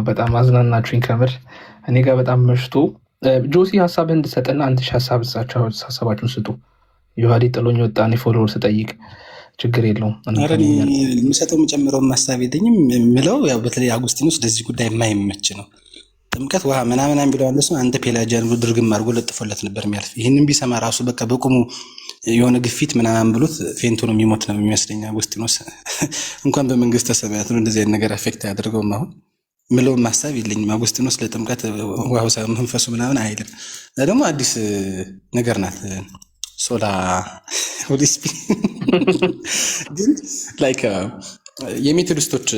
በጣም አዝናናችሁኝ ከምር። እኔ ጋር በጣም መሽቶ ጆሲ ሀሳብህን እንድሰጥና አንተ ሀሳባችሁን ስጡ። ዮሐዴ ጥሎኝ ወጣ። እኔ ፎሎወር ስጠይቅ ችግር የለውም። የምሰጠው የምጨምረው ሀሳብ የለኝም። የምለው ያው በተለይ አጉስቲኖስ ለዚህ ጉዳይ የማይመች ነው። ጥምቀት ውሃ ምናምን ቢለው አንደ አንተ ፔላጂያን ብሎ ድርግም አድርጎ ለጥፎለት ነበር የሚያልፍ። ይህንን ቢሰማ ራሱ በቃ በቁሙ የሆነ ግፊት ምናምን ብሎት ፌንቶ ነው የሚሞት ነው የሚመስለኝ። አጉስቲኖስ እንኳን በመንግስተ ሰማያት ነው እንደዚህ አይነት ነገር አፌክት አያደርገውም። አሁን ምለውም ሀሳብ የለኝም። አጉስቲኖስ ለጥምቀት ውሃው መንፈሱ ምናምን አይልም። ደግሞ አዲስ ነገር ናት ሶላ ሆሊ ስፒሪት ግን ላይክ የሜቶዲስቶች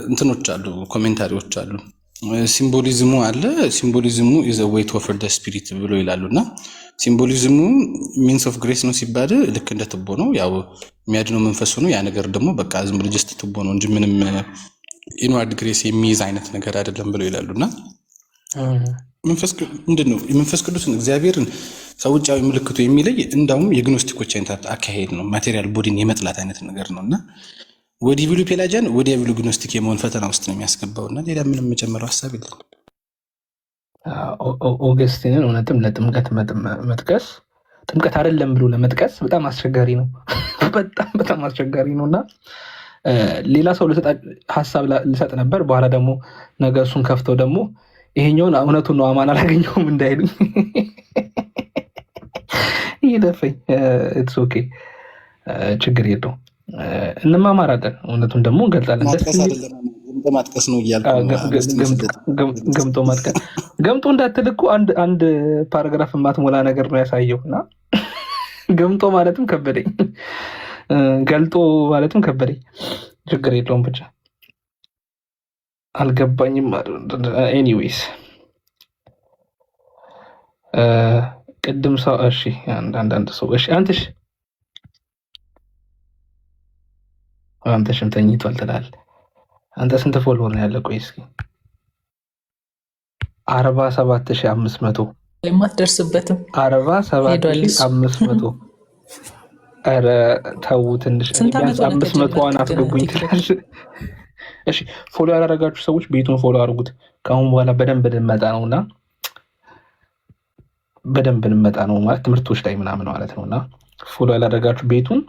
እንትኖች አሉ፣ ኮሜንታሪዎች አሉ። ሲምቦሊዝሙ አለ። ሲምቦሊዝሙ ኢዝ አ ዌይ ቱ ኦፈር ዘ ስፒሪት ብሎ ይላሉ። እና ሲምቦሊዝሙ ሚንስ ኦፍ ግሬስ ነው ሲባል ልክ እንደ ትቦ ነው፣ ያው የሚያድነው መንፈሱ ነው። ያ ነገር ደግሞ በቃ ዝም ብሎ ጀስት ትቦ ነው እንጂ ምንም ኢንዋርድ ግሬስ የሚይዝ አይነት ነገር አይደለም ብሎ ይላሉ። እና ምንድን ነው የመንፈስ ቅዱስን እግዚአብሔርን ከውጫዊ ምልክቱ የሚለይ እንዳውም የግኖስቲኮች አይነት አካሄድ ነው። ማቴሪያል ቦዲን የመጥላት አይነት ነገር ነው። እና ወዲህ ብሉ ፔላጂያን ወዲያ ብሉ ግኖስቲክ የመሆን ፈተና ውስጥ ነው የሚያስገባው። እና ሌላ ምንም የጨመረው ሀሳብ የለም። ኦገስቲንን እውነትም ለጥምቀት መጥቀስ ጥምቀት አይደለም ብሎ ለመጥቀስ በጣም አስቸጋሪ ነው። በጣም አስቸጋሪ ነው። እና ሌላ ሰው ሀሳብ ልሰጥ ነበር። በኋላ ደግሞ ነገ እሱን ከፍተው ደግሞ ይሄኛውን እውነቱን ነው አማን አላገኘውም እንዳይሉኝ ይለፈኝ። ኢትስ ኦኬ፣ ችግር የለው፣ እንማማራለን። እውነቱን ደግሞ እንገልጣለን። ማጥቀስ ነው እያልኩ ገምጦ ማጥቀስ ገምጦ እንዳትል እኮ አንድ ፓራግራፍ ማትሞላ ነገር ነው ያሳየው እና ገምጦ ማለትም ከበደኝ፣ ገልጦ ማለትም ከበደኝ። ችግር የለውም ብቻ አልገባኝም። ኤኒዌይስ ቅድም ሰው እሺ፣ አንዳንድ ሰው እሺ፣ አንተሽም ተኝቷል ትላለህ። አንተ ስንት ፎሎወር ነው ያለ? ቆይ እስኪ 47,500 የማትደርስበትም 47,500 ኧረ ተው ትንሽ 500ዋን አስገቡኝ ትላለህ። እሺ ፎሎ ያላደረጋችሁ ሰዎች ቤቱን ፎሎ አድርጉት። ከአሁን በኋላ በደንብ እንመጣ ነውና በደንብ እንመጣ ነው ማለት ትምህርቶች ላይ ምናምን ማለት ነውና ፎሎ ያላደረጋችሁ ቤቱን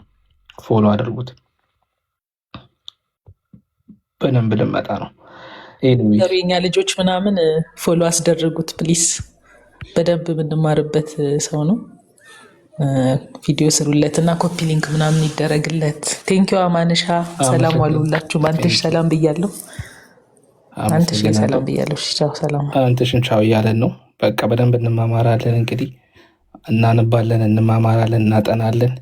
ፎሎ አድርጉት። በደንብ ልመጣ ነው። የኛ ልጆች ምናምን ፎሎ አስደርጉት ፕሊስ። በደንብ የምንማርበት ሰው ነው። ቪዲዮ ስሩለት እና ኮፒ ሊንክ ምናምን ይደረግለት። ቴንኪው አማንሻ። ሰላም ዋሉላችሁ። አንተሽ ሰላም ብያለሁ። አንተሽ ሰላም ብያለሁ። ቻው ሰላም። አንተሽን ቻው እያለን ነው። በቃ በደንብ እንማማራለን። እንግዲህ እናነባለን፣ እንማማራለን፣ እናጠናለን።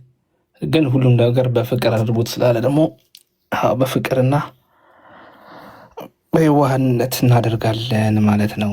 ግን ሁሉም ነገር በፍቅር አድርጉት ስላለ ደግሞ በፍቅርና በየዋህነት እናደርጋለን ማለት ነው።